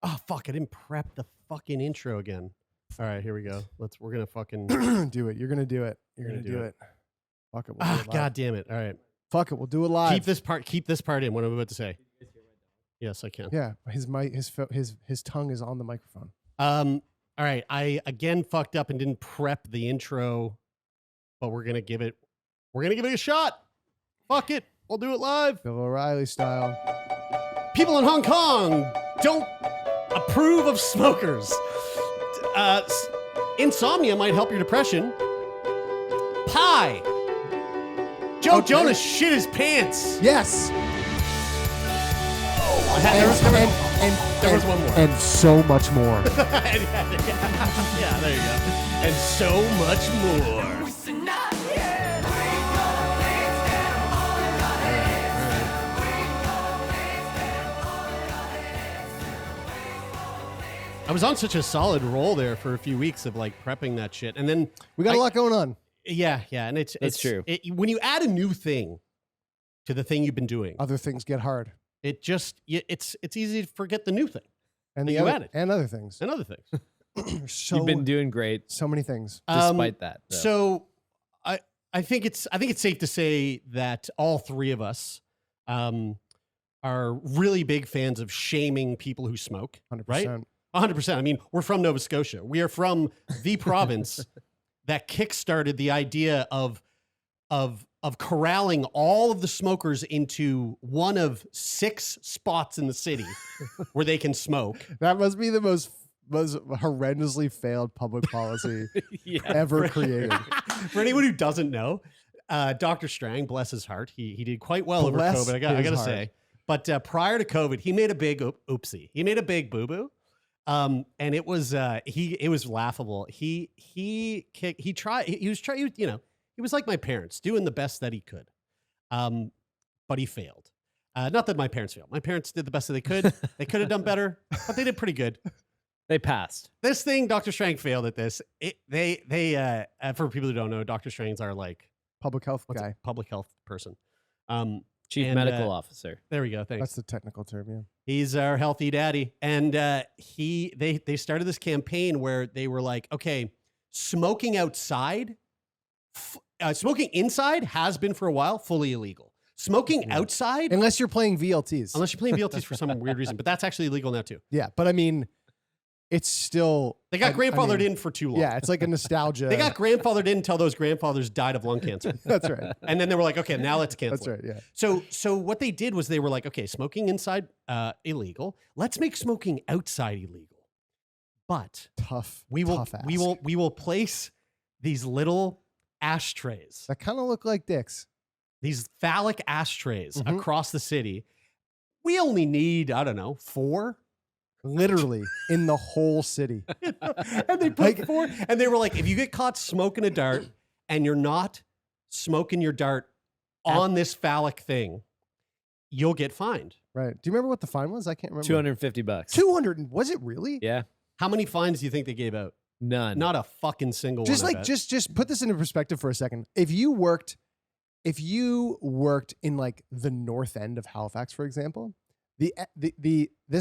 Oh fuck! I didn't prep the fucking intro again. All right, here we go. We're gonna fucking do it. You're gonna do it. You're gonna do it. Fuck it. We'll do it live. God damn it! All right, fuck it. We'll do it live. Keep this part in. What I'm about to say. Yes, I can. Yeah, his mic, his tongue is on the microphone. All right, I again fucked up and didn't prep the intro, but we're gonna give it a shot. Fuck it, we'll do it live. Bill O'Reilly style. People in Hong Kong don't approve of smokers. Insomnia might help your depression. Pie. Joe Jonas shit his pants. Yes. There was one more. And so much more. Yeah, there you go. And so much more. I was on such a solid roll there for a few weeks of like prepping that shit. And then we got a lot going on. Yeah. And it's true. When you add a new thing to the thing you've been doing, other things get hard. It's easy to forget the new thing. And you added. And other things. And other things. You've been doing great. So many things. Despite that. So I think it's safe to say that all three of us are really big fans of shaming people who smoke. 100%. Right? 100%. I mean, we're from Nova Scotia. We are from the province that kickstarted the idea of corralling all of the smokers into one of 6 spots in the city where they can smoke. That must be the most horrendously failed public policy ever created. For anyone who doesn't know, Dr. Strang, bless his heart, he did quite well over COVID. I got to say, but prior to COVID, he made a big oopsie. He made a big boo boo. And it was laughable. He was like my parents, doing the best that he could. But he failed. Not that my parents failed. My parents did the best that they could. They could have done better, but they did pretty good. They passed. This thing, Dr. Strang failed at this. They for people who don't know, Dr. Strang's our like public health guy, public health person. Chief medical officer. There we go. Thanks. That's the technical term, yeah. He's our healthy daddy. And they started this campaign where they were like, okay, smoking outside, smoking inside has been for a while fully illegal. Smoking outside. Unless you're playing VLTs. Unless you're playing VLTs for some weird reason. But that's actually illegal now too. Yeah, but I mean, it's still... They got grandfathered in for too long. Yeah, it's like a nostalgia. They got grandfathered in until those grandfathers died of lung cancer. That's right. And then they were like, okay, now let's cancel. That's right, yeah. So what they did was they were like, okay, smoking inside illegal. Let's make smoking outside illegal. But we will place these little ashtrays that kind of look like dicks. These phallic ashtrays across the city. We only need, I don't know, 4. Literally in the whole city. And they put 4, and they were like, if you get caught smoking a dart and you're not smoking your dart on this phallic thing, you'll get fined. Right. Do you remember what the fine was? I can't remember. $250. 200. Was it really? Yeah. How many fines do you think they gave out? None. Not a fucking single just one. Like, just put this into perspective for a second. If you worked in like the north end of Halifax, for example, this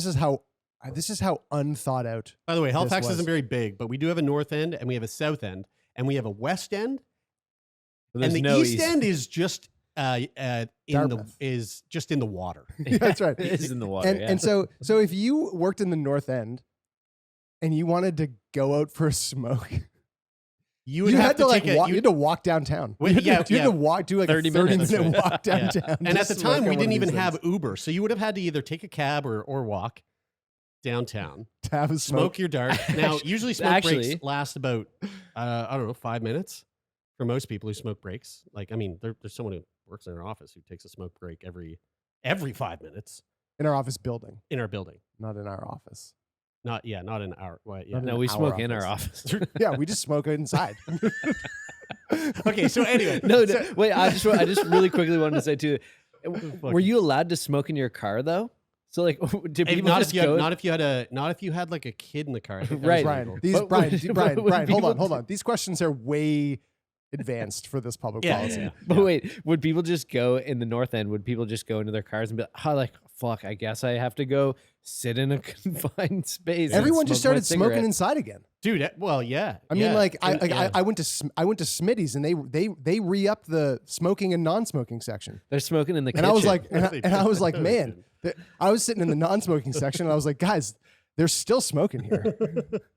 is how unthought out. By the way, Halifax isn't very big, but we do have a north end and we have a south end and we have a west end. And the east end is just in the water. Yeah, that's right. It is in the water. And so if you worked in the north end and you wanted to go out for a smoke, you had to walk downtown. You had to do like 30 a 30-minute right? walk downtown. Yeah. And at the time, we didn't even have Uber, so you would have had to either take a cab or walk downtown to have a smoke your dart. Now, usually smoke breaks last about 5 minutes for most people who smoke breaks. Like, I mean, there's someone who works in our office who takes a smoke break every 5 minutes in our office building. In our building, not in our office. Not in our. Well, yeah. No, we smoke in our office. Yeah, we just smoke inside. Okay, so anyway, wait. I just really quickly wanted to say too. Were you allowed to smoke in your car though? So like, did people just go? Not if you had like a kid in the car. Right, Brian. Hold on. These questions are way advanced for this public policy. Yeah. But wait, would people just go in the north end? Would people just go into their cars and be like, oh, like, fuck, I guess I have to go sit in a confined space. Everyone just started smoking inside again, dude. Well, yeah. I mean, like I went to Smitty's and they re-upped the smoking and non-smoking section. They're smoking in the kitchen. And I was like, and I was like, man, I was sitting in the non-smoking section and I was like, guys, they're still smoking here.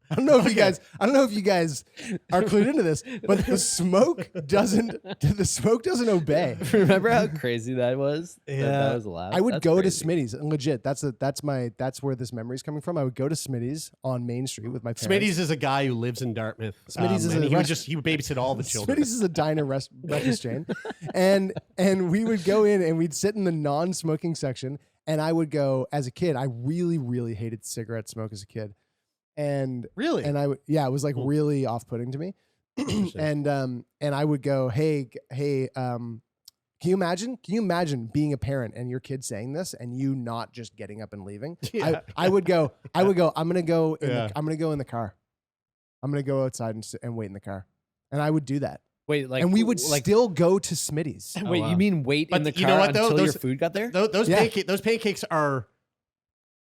I don't know if you guys are clued into this, but the smoke doesn't obey. Remember how crazy that was? Yeah. That was loud. I would go to Smitty's, and legit. That's where this memory is coming from. I would go to Smitty's on Main Street with my parents. Smitty's is a guy who lives in Dartmouth. Smitty's is he would babysit all the children. Smitty's is a diner breakfast chain, and we would go in and we'd sit in the non-smoking section. And I would go as a kid. I really, really hated cigarette smoke as a kid, and really, and it was like really off-putting to me. and I would go, hey, can you imagine being a parent and your kid saying this and you not just getting up and leaving? Yeah. I would go. I'm gonna go in the car. I'm gonna go outside and wait in the car, and I would do that. Wait, like, and we would still go to Smitty's. Wait, you mean wait in the car until your food got there? Those pancakes are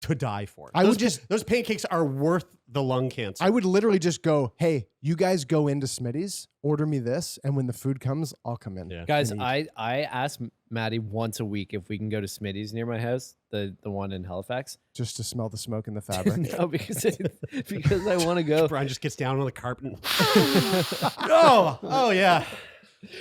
to die for. Those pancakes are worth the lung cancer. I would literally just go, hey, you guys go into Smitty's, order me this, and when the food comes, I'll come in. Yeah. Guys, I ask Maddie once a week if we can go to Smitty's near my house, the one in Halifax. Just to smell the smoke in the fabric. No, because I want to go. Brian just gets down on the carpet. Oh yeah.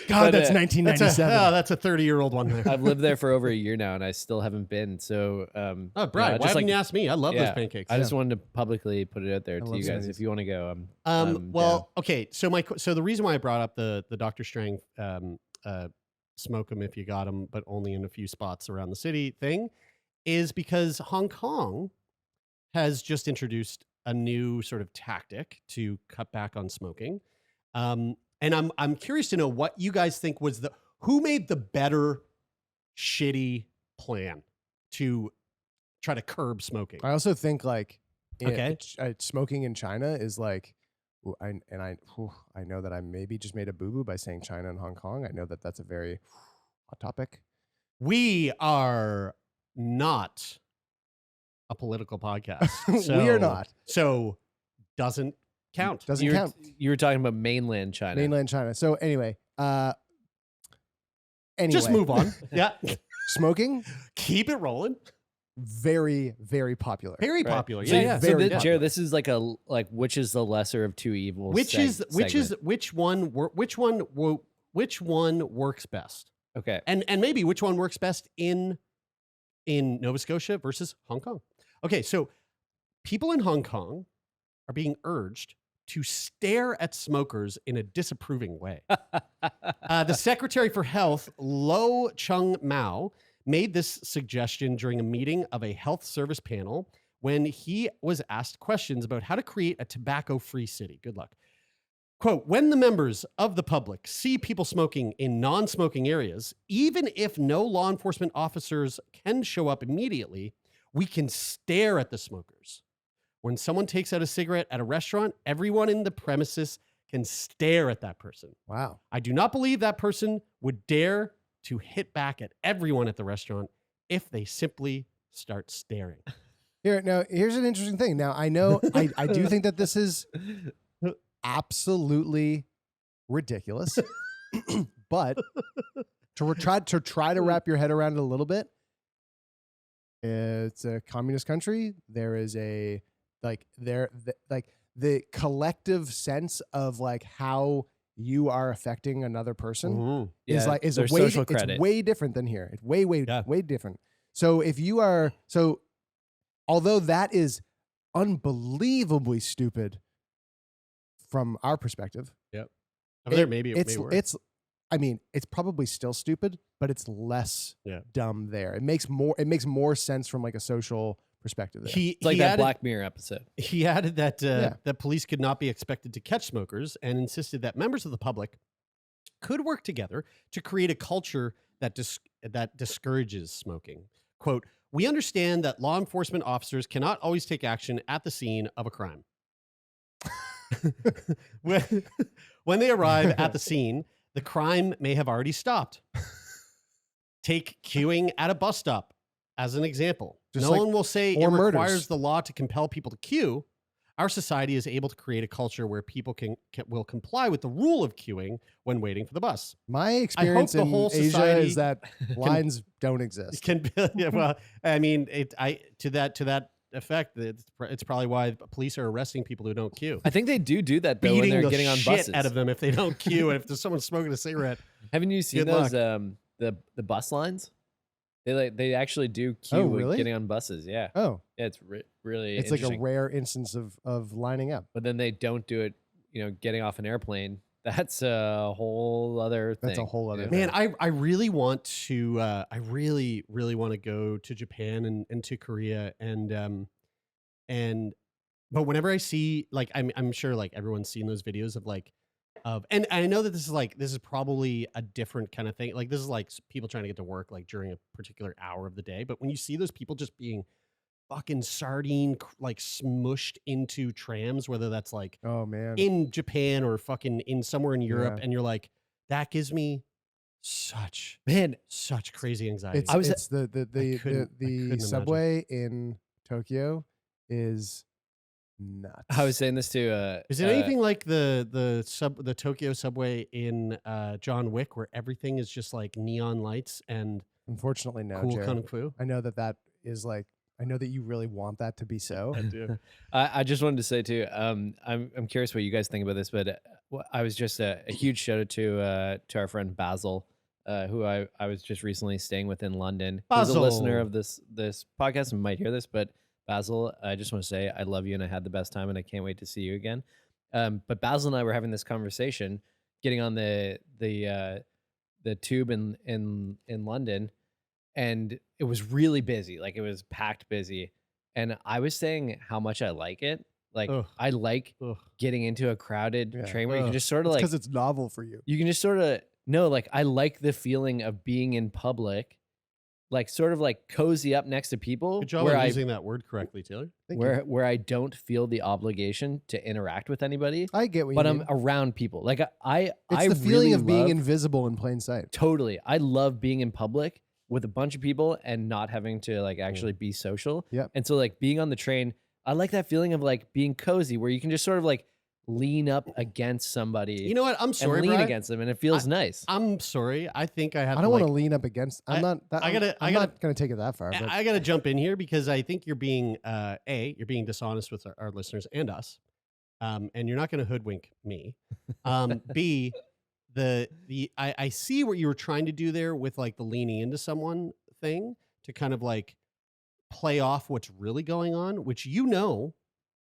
God, that's 1997. That's a 30-year-old one there. I've lived there for over a year now, and I still haven't been. So, Brian, why haven't you asked me? I love those pancakes. I just wanted to publicly put it out there to you guys. Smitty's. If you want to go, okay. So the reason why I brought up the Dr. Strang smoke them if you got them, but only in a few spots around the city thing, is because Hong Kong has just introduced a new sort of tactic to cut back on smoking. And I'm curious to know what you guys think was who made the better shitty plan to try to curb smoking. I also think smoking in China is like, I know that I maybe just made a boo-boo by saying China and Hong Kong. I know that that's a very hot topic. We are not a political podcast. So, we are not. So doesn't count. Doesn't count. You were talking about mainland China. Mainland China. So anyway, just move on. Yeah. Smoking? Keep it rolling. Very, very popular. Very popular. So, yeah. So Jared, this is like which is the lesser of two evils? Which one works best? Okay. And maybe which one works best in Nova Scotia versus Hong Kong. Okay, so people in Hong Kong are being urged to stare at smokers in a disapproving way. The Secretary for Health, Lo Chung Mao, made this suggestion during a meeting of a health service panel when he was asked questions about how to create a tobacco-free city. Good luck. Quote, when the members of the public see people smoking in non-smoking areas, even if no law enforcement officers can show up immediately, we can stare at the smokers. When someone takes out a cigarette at a restaurant, everyone in the premises can stare at that person. Wow. I do not believe that person would dare to hit back at everyone at the restaurant if they simply start staring. Here's an interesting thing. Now, I know, I do think that this is absolutely ridiculous, but to try to wrap your head around it a little bit, it's a communist country. There is the collective sense of like how you are affecting another person is social credit. It's way different than here. It's way different. So although that is unbelievably stupid from our perspective, it's probably still stupid, but it's less dumb there. It makes more sense from like a social perspective there. It's like that Black Mirror episode. He added that that police could not be expected to catch smokers and insisted that members of the public could work together to create a culture that discourages smoking. Quote, we understand that law enforcement officers cannot always take action at the scene of a crime. When they arrive at the scene, the crime may have already stopped. Take queuing at a bus stop as an example. No one will say it or murders. requires the law to compel people to queue. Our society is able to create a culture where people will comply with the rule of queuing when waiting for the bus. My experience the in whole Asia society is that lines don't exist. Yeah, well, I mean, to that effect, it's probably why police are arresting people who don't queue. I think they do that though when Beating they're the getting on shit buses. out of them if they don't queue, and if there's someone smoking a cigarette. Haven't you seen Good those luck. the bus lines? They actually do queue when really? getting on buses. Yeah. Oh, Yeah, it's really it's like a interesting. rare instance of lining up. But then they don't do it, getting off an airplane. That's a whole other thing. That's a whole other Man, I really want to. I really want to go to Japan and to Korea but whenever I see like I'm sure like everyone's seen those videos and I know that this is probably a different kind of thing. Like this is like people trying to get to work like during a particular hour of the day. But when you see those people just being fucking sardine like smushed into trams, whether that's like Oh man, in Japan or fucking in somewhere in Europe, Yeah. and you're like, that gives me such crazy anxiety. it's the couldn't subway in Tokyo is nuts. I was saying this to Is it anything like the Tokyo subway in John Wick, where everything is just like neon lights and Unfortunately, no. cool Jared. kung fu? I know that is like. I know that you really want that to be so. I do. I just wanted to say too. I'm curious what you guys think about this, but I was just a huge shout out to our friend Basil, who I was just recently staying with in London. He's a listener of this podcast and might hear this, but Basil, I just want to say I love you and I had the best time and I can't wait to see you again. But Basil and I were having this conversation, getting on the tube in London, and it was really busy. Like it was packed busy, and I was saying how much I like it. Like I like getting into a crowded train where you can just sort of like because it's novel for you. You can just sort of like I like the feeling of being in public. Like sort of like cozy up next to people. Good job on using that word correctly, Taylor. Where I don't feel the obligation to interact with anybody. I get what but you I'm mean. around people. Like I the feeling really of being love- invisible in plain sight. Totally. I love being in public with a bunch of people and not having to like actually be social. Yep. And so like being on the train, I like that feeling of like being cozy where you can just sort of like lean up against somebody. You know what? I'm sorry, and lean Brian. against them, and it feels nice. I'm sorry. I think I have. I don't want to lean up against. I'm not I going to take it that far. But I gotta jump in here because I think you're being you're being dishonest with our listeners and us, and you're not going to hoodwink me. B, I see what you were trying to do there with like the leaning into someone thing to kind of like play off what's really going on, which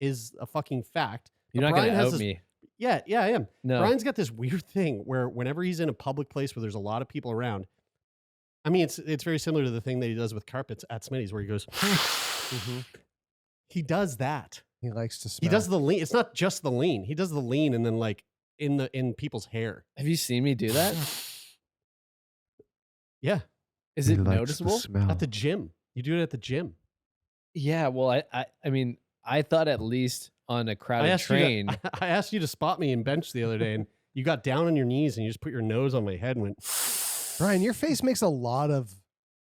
is a fucking fact. You're not going to out me. Yeah, I am. No. Brian's got this weird thing where whenever he's in a public place where there's a lot of people around, I mean, it's very similar to the thing that he does with carpets at Smitty's where he goes, he does that. he likes to smell. He does the lean. It's not just the lean. He does the lean and then like in people's hair. Have you seen me do that? Yeah. Is it noticeable? At the gym. You do it at the gym. Yeah. Well, I mean, I thought at least on a crowded train. I asked you to spot me in bench the other day and you got down on your knees and you just put your nose on my head and went, Brian, your face makes a lot of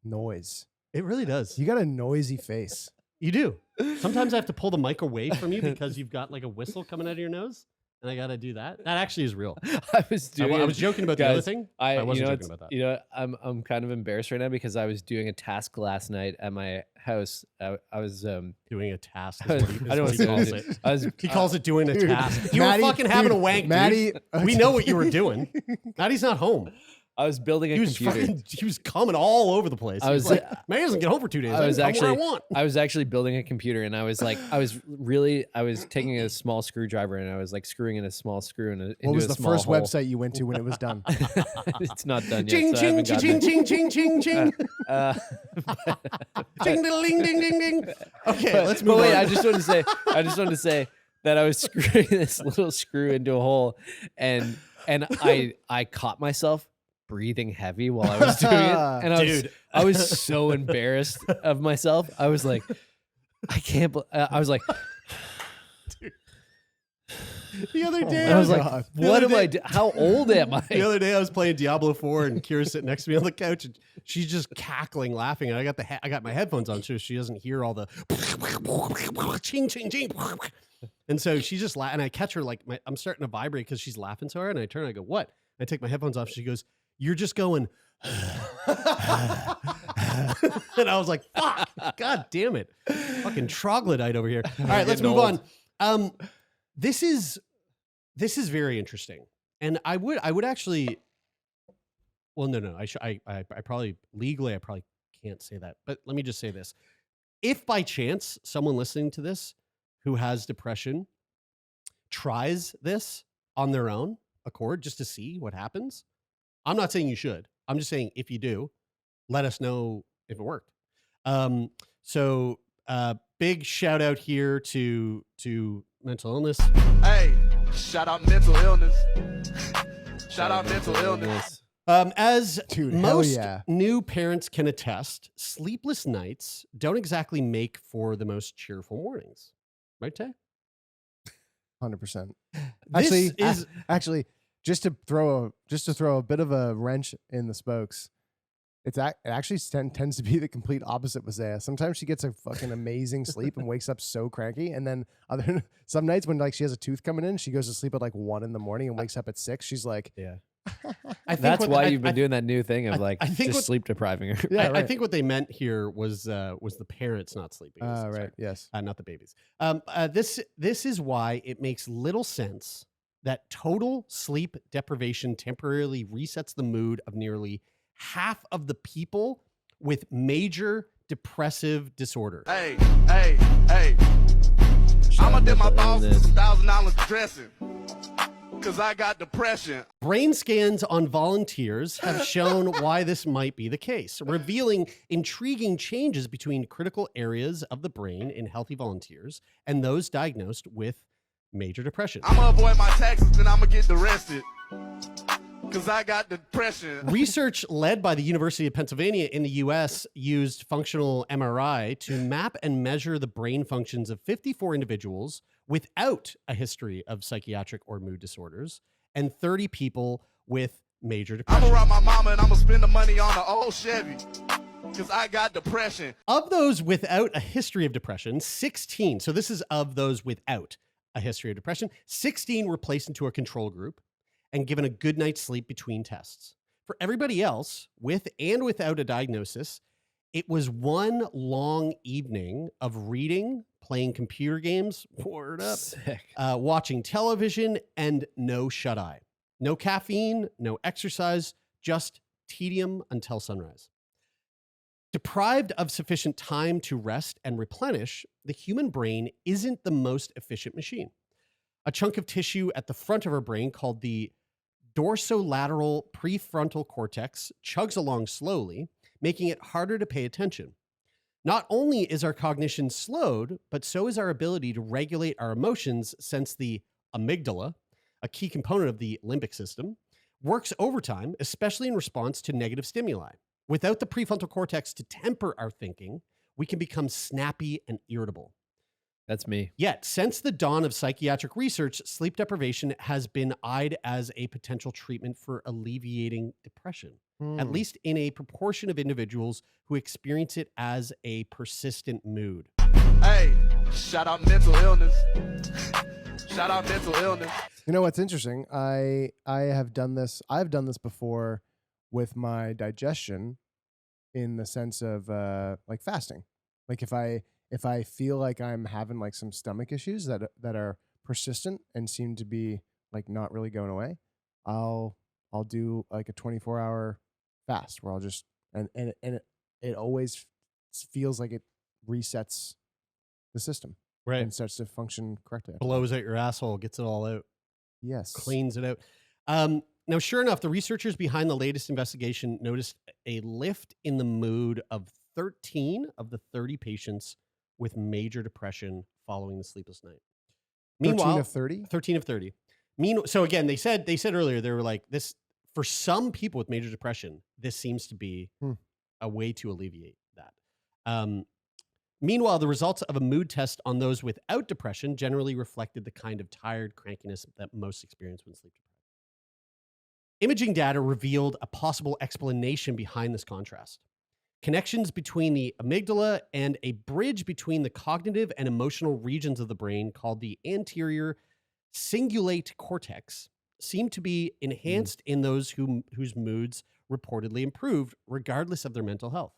noise. It really does. You got a noisy face. You do. Sometimes I have to pull the mic away from you because you've got like a whistle coming out of your nose. And I got to do that. That actually is real. I was joking about the other thing. I wasn't joking about that. You know, I'm kind of embarrassed right now because I was doing a task last night at my house. I was doing a task. I don't want to calls it. He calls it doing a task. You Maddie, were fucking having a wank, Maddie, dude. We know what you were doing. Maddie's not home. I was building a computer. He was coming all over the place. I was like, Maddie doesn't get home for 2 days. I was actually building a computer, and I was taking a small screwdriver, and I was like screwing in a small screw into What was a the small first hole. website you went to when it was done? It's not done yet. Ching, so I ching, haven't ching, gotten ching, ching, ching, ching, ching, ding, ding, ding, ding. Okay, let's move on. Wait, I just wanted to say that I was screwing this little screw into a hole, and I caught myself breathing heavy while I was doing it, and I was so embarrassed of myself. I was like, I can't. I was like, The other day, I was Oh, like, God. what am I? How old am I? The other day, I was playing Diablo 4, and Kira's sitting next to me on the couch, and she's just cackling, laughing. And I got my headphones on, so she doesn't hear all the ching ching ching. And so she just and I catch her like I'm starting to vibrate because she's laughing so hard. And I turn, and I go, "What?" I take my headphones off. She goes, "You're just going." And I was like, "Fuck! God damn it! Fucking troglodyte over here." All right, let's move on. This is very interesting, and I would actually. Well, no. I probably legally I probably can't say that, but let me just say this: if by chance someone listening to this who has depression tries this on their own accord just to see what happens, I'm not saying you should. I'm just saying if you do, let us know if it worked. So big shout out here to mental illness. Hey, shout out mental illness. Shout out mental illness. As Dude, hell most yeah. new parents can attest, sleepless nights don't exactly make for the most cheerful mornings. Right, Tay? 100%. This is Actually, just to throw a bit of a wrench in the spokes, it actually tends to be the complete opposite with Zaya. Sometimes she gets a fucking amazing sleep and wakes up so cranky, and then some nights when like she has a tooth coming in, she goes to sleep at like 1 a.m. and wakes up at 6. She's like, Yeah. I think That's what- why I- you've been I- doing that new thing of like I think just what- sleep depriving her. yeah, I right. think what they meant here was the parents not sleeping. Sorry. Right, yes. Not the babies. This is why it makes little sense that total sleep deprivation temporarily resets the mood of nearly half of the people with major depressive disorder. Hey. I'ma dip my balls in some $1,000 dressing. Cause I got depression. Brain scans on volunteers have shown why this might be the case, revealing intriguing changes between critical areas of the brain in healthy volunteers and those diagnosed with major depression. I'ma avoid my taxes and I'ma get arrested. Cause I got depression. Research led by the University of Pennsylvania in the US used functional MRI to map and measure the brain functions of 54 individuals without a history of psychiatric or mood disorders and 30 people with major depression. I'ma rob my mama and I'ma spend the money on an old Chevy. Cause I got depression. Of those without a history of depression, 16, so this is of those without a history of depression, 16 were placed into a control group and given a good night's sleep between tests. For everybody else, with and without a diagnosis, it was one long evening of reading, playing computer games, word up, Sick. watching television, and no shut-eye. No caffeine, no exercise, just tedium until sunrise. Deprived of sufficient time to rest and replenish, the human brain isn't the most efficient machine. A chunk of tissue at the front of our brain called the dorsolateral prefrontal cortex chugs along slowly, making it harder to pay attention. Not only is our cognition slowed, but so is our ability to regulate our emotions, since the amygdala, a key component of the limbic system, works overtime, especially in response to negative stimuli. Without the prefrontal cortex to temper our thinking, we can become snappy and irritable. That's me. Yet, since the dawn of psychiatric research, sleep deprivation has been eyed as a potential treatment for alleviating depression, at least in a proportion of individuals who experience it as a persistent mood. Hey, shout out mental illness. Shout out mental illness. You know what's interesting? I have done this. I've done this before with my digestion, in the sense of like fasting. Like if I feel like I'm having like some stomach issues that are persistent and seem to be like not really going away, I'll do like a 24-hour fast where I'll just and it always feels like it resets the system and starts to function correctly. Blows out your asshole, gets it all out, Yes. cleans it out. Now, sure enough, the researchers behind the latest investigation noticed a lift in the mood of 13 of the 30 patients with major depression following the sleepless night. 13 of 30? 13 of 30. So again, they said earlier, they were like, this, for some people with major depression, this seems to be a way to alleviate that. Meanwhile, the results of a mood test on those without depression generally reflected the kind of tired crankiness that most experience when sleep deprived. Imaging data revealed a possible explanation behind this contrast. Connections between the amygdala and a bridge between the cognitive and emotional regions of the brain called the anterior cingulate cortex seem to be enhanced in those whose moods reportedly improved regardless of their mental health.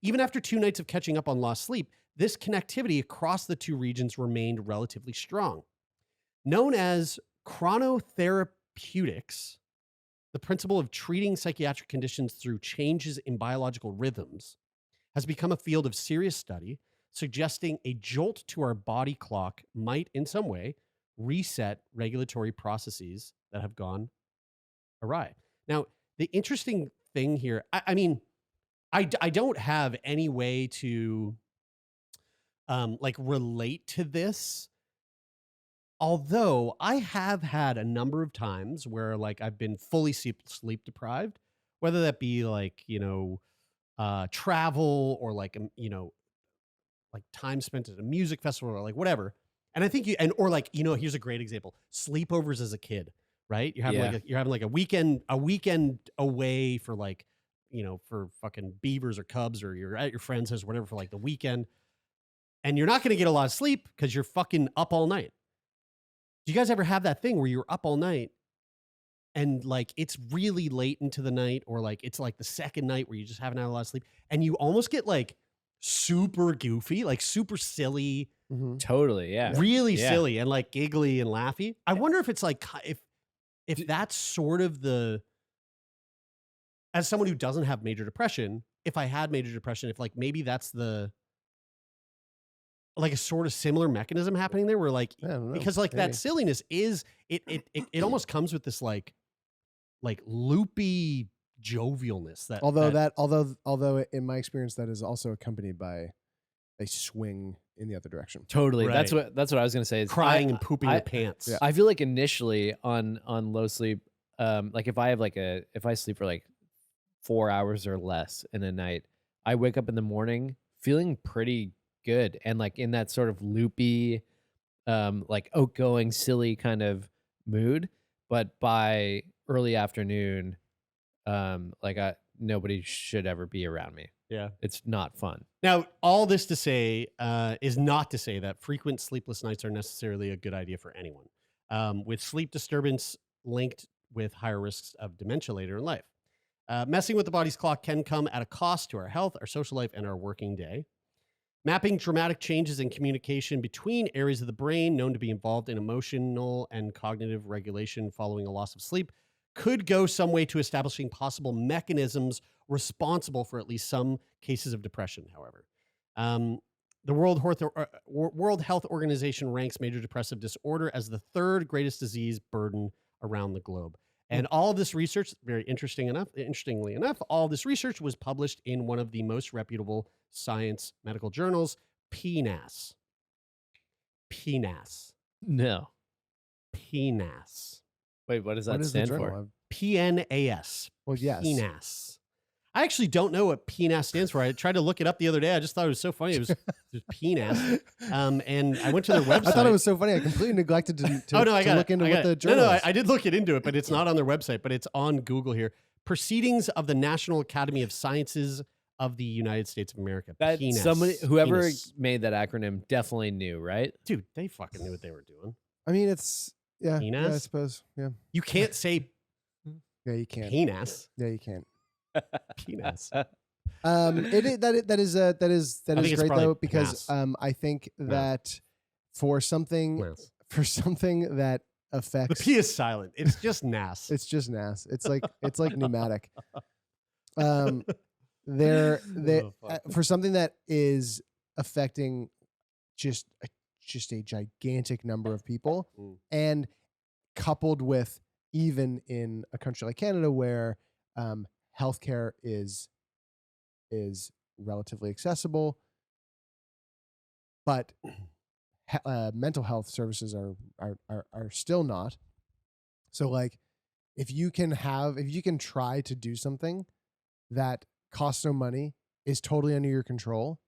Even after 2 nights of catching up on lost sleep, this connectivity across the two regions remained relatively strong. Known as chronotherapeutics, the principle of treating psychiatric conditions through changes in biological rhythms, has become a field of serious study, suggesting a jolt to our body clock might, in some way, reset regulatory processes that have gone awry. Now, the interesting thing here, I mean, I don't have any way to like relate to this. Although I have had a number of times where like I've been fully sleep deprived, whether that be like, travel or like, like time spent at a music festival or like whatever. And I think or like, here's a great example. Sleepovers as a kid, right? You're having like a weekend away for like, for fucking Beavers or Cubs, or you're at your friend's house or whatever for like the weekend. And you're not going to get a lot of sleep because you're fucking up all night. Do you guys ever have that thing where you're up all night and like it's really late into the night, or like it's like the second night where you just haven't had a lot of sleep and you almost get like super goofy, like super silly, Totally, yeah, really silly and like giggly and laughy? I wonder if it's like if that's sort of as someone who doesn't have major depression, if I had major depression, if like maybe that's like a sort of similar mechanism happening there, where like, because like maybe that silliness is it almost comes with this like loopy jovialness that although in my experience that is also accompanied by a swing in the other direction. Totally. Right. That's what I was gonna say. Is crying and pooping your pants. Yeah. I feel like initially on low sleep, like if I sleep for like 4 hours or less in a night, I wake up in the morning feeling pretty good and like in that sort of loopy, like outgoing, silly kind of mood. But by early afternoon, nobody should ever be around me. Yeah. It's not fun. Now, all this to say is not to say that frequent sleepless nights are necessarily a good idea for anyone, with sleep disturbance linked with higher risks of dementia later in life. Messing with the body's clock can come at a cost to our health, our social life, and our working day. Mapping dramatic changes in communication between areas of the brain known to be involved in emotional and cognitive regulation following a loss of sleep could go some way to establishing possible mechanisms responsible for at least some cases of depression, however. The World Health Organization ranks major depressive disorder as the third greatest disease burden around the globe. And all of this research, interestingly enough, all this research was published in one of the most reputable science medical journals, PNAS. PNAS. No. PNAS. Wait, what does that stand for? PNAS. Well, yes. PNAS. I actually don't know what PNAS stands for. I tried to look it up the other day. I just thought it was so funny. It was PNAS. And I went to their website. I thought it was so funny. I completely neglected to look into what the journal is. I did look into it, but it's not on their website, but it's on Google here. Proceedings of the National Academy of Sciences of the United States of America. That PNAS. whoever PNAS. made that acronym definitely knew, right? Dude, they fucking knew what they were doing. I mean, it's yeah, PNAS? I suppose. Yeah. You can't say Yeah, you can't. PNAS. Yeah, you can't. PNAS. That is great though, because mass. I think that for something that affects The P is silent. It's just NAS. it's just NAS. It's like pneumatic. For something that is affecting just a gigantic number of people, and coupled with even in a country like Canada where healthcare is relatively accessible, but mental health services are still not. So like if you can try to do something that costs no money, is totally under your control,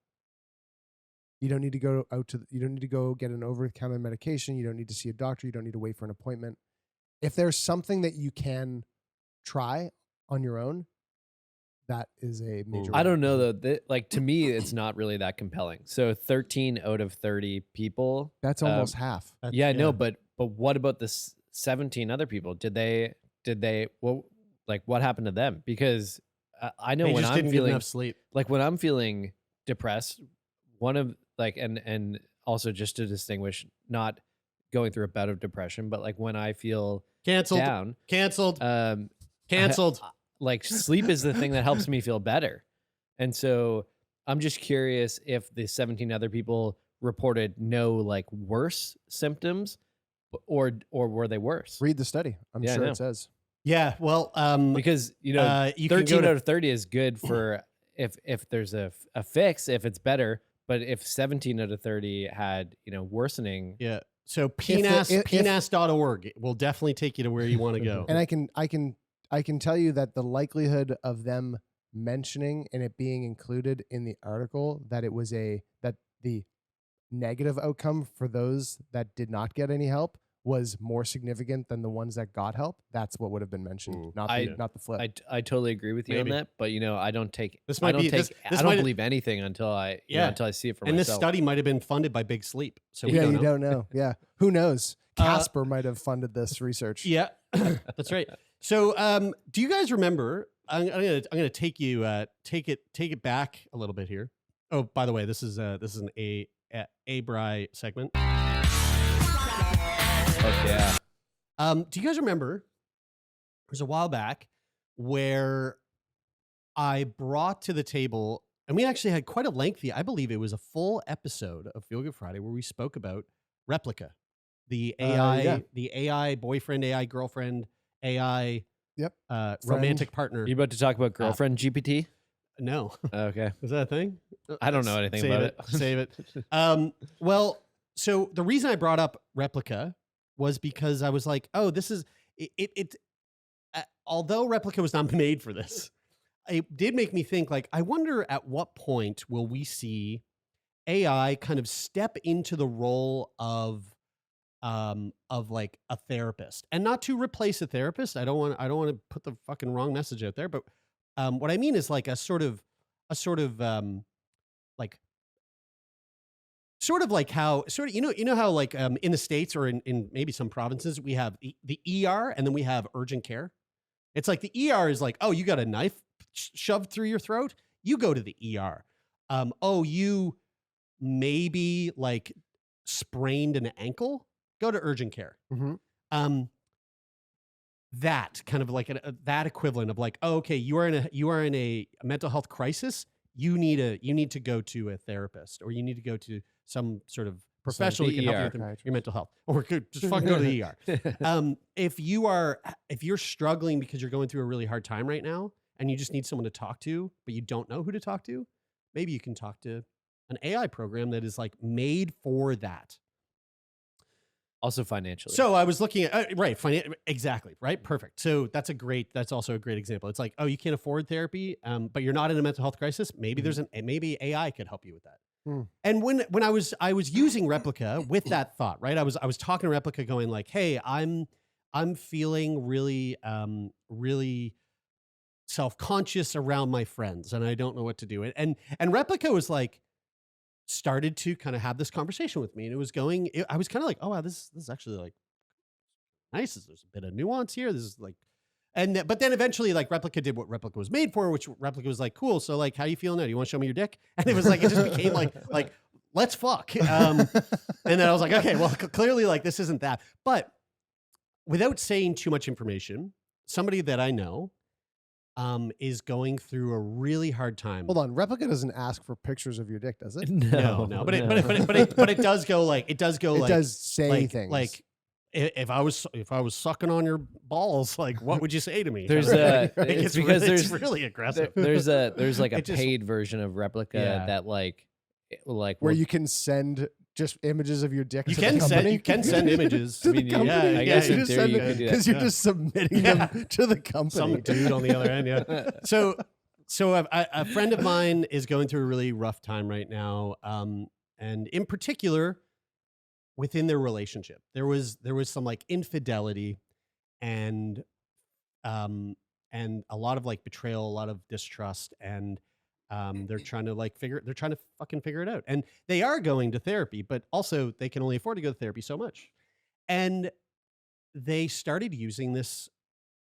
You don't need to go you don't need to go get an over-the-counter medication. You don't need to see a doctor. You don't need to wait for an appointment. If there's something that you can try on your own, that is a major. I don't know though. Like to me, it's not really that compelling. So 13 out of 30 people. That's almost half. Yeah, I know, but what about the 17 other people? Did they? Well, like what happened to them? Because I know They when just I'm didn't get feeling enough sleep. like when I'm feeling depressed, one of like and also just to distinguish, not going through a bout of depression, but like when I feel Canceled. down, Canceled. um, Canceled. like sleep is the thing that helps me feel better. And so I'm just curious if the 17 other people reported no like worse symptoms or were they worse? Read the study. I'm Yeah, I sure know. it says. Yeah. Well, Because, you you can 13 go to- out of 30 is good for if there's a fix, if it's better. But if 17 out of 30 had, worsening. yeah. So if- pnas.org will definitely take you to where you want to go. And I can tell you that the likelihood of them mentioning and it being included in the article that it was that the negative outcome for those that did not get any help was more significant than the ones that got help. That's what would have been mentioned, not the flip. I totally agree with you Maybe. on that, but I don't take This I might don't be- take this I don't might- believe anything until I until I see it for And this myself. study might have been funded by Big Sleep. So we yeah, don't you know. don't know. Yeah, who knows? Casper might have funded this research. Yeah, that's right. So, do you guys remember? I'm gonna take you take it back a little bit here. Oh, by the way, this is an A-Bri segment. Yeah. Do you guys remember? There was a while back where I brought to the table, and we actually had quite a lengthy. I believe it was a full episode of Feel Good Friday where we spoke about Replica, the AI, yeah. the AI boyfriend, AI girlfriend, AI. Yep. Romantic partner. Are you about to talk about girlfriend GPT? No. Okay. Is that a thing? I don't know anything Save about it. it. Save it. Well, so the reason I brought up Replica was because I was like, oh, this is it. Although Replica was not made for this, it did make me think like, I wonder at what point will we see AI kind of step into the role of like a therapist, and not to replace a therapist. I don't want to put the fucking wrong message out there, but what I mean is like a sort of like how you know how like in the States or in maybe some provinces we have the ER and then we have urgent care. It's like the ER is like, oh, you got a knife shoved through your throat, you go to the ER. Oh, you maybe like sprained an ankle, go to urgent care. Mm-hmm. That kind of like that equivalent of like, oh, okay, you are in a mental health crisis. You need to go to a therapist, or you need to go to some sort of professional who can help you with your mental health, or just fucking go to the ER. If you're struggling because you're going through a really hard time right now, and you just need someone to talk to, but you don't know who to talk to, maybe you can talk to an AI program that is like made for that. Also financially. So I was looking at exactly, right? Perfect. So that's also a great example. It's like, oh, you can't afford therapy, but you're not in a mental health crisis. Maybe maybe AI could help you with that. And when I was using Replica with that thought, right? I was talking to Replica, going like, hey, I'm feeling really really self-conscious around my friends, and I don't know what to do. And Replica was like, started to kind of have this conversation with me, and I was kind of like, oh wow, this is actually like nice. There's a bit of nuance here. This is like, but then eventually like Replica did what Replica was made for, which Replica was like, cool. So like, how you feeling now? Do you want to show me your dick? And it was like, it just became like let's fuck. And then I was like, okay, well clearly like this isn't that. But without saying too much information, somebody that I know is going through a really hard time. Hold on, Replica doesn't ask for pictures of your dick, does it? No. But it does go like it does say like, things like if I was sucking on your balls, like what would you say to me? There's it's there's really aggressive. There's like a It just- paid version of Replica that like where you can send just images of your dick. You to can the company. you can send images. to the company. I guess in theory you could do that. Because you're just submitting them to the company. Some dude on the other end, yeah. So a friend of mine is going through a really rough time right now. and in particular within their relationship. There was some like infidelity and a lot of like betrayal, a lot of distrust, and they're trying to fucking figure it out. And they are going to therapy, but also they can only afford to go to therapy so much. And they started using this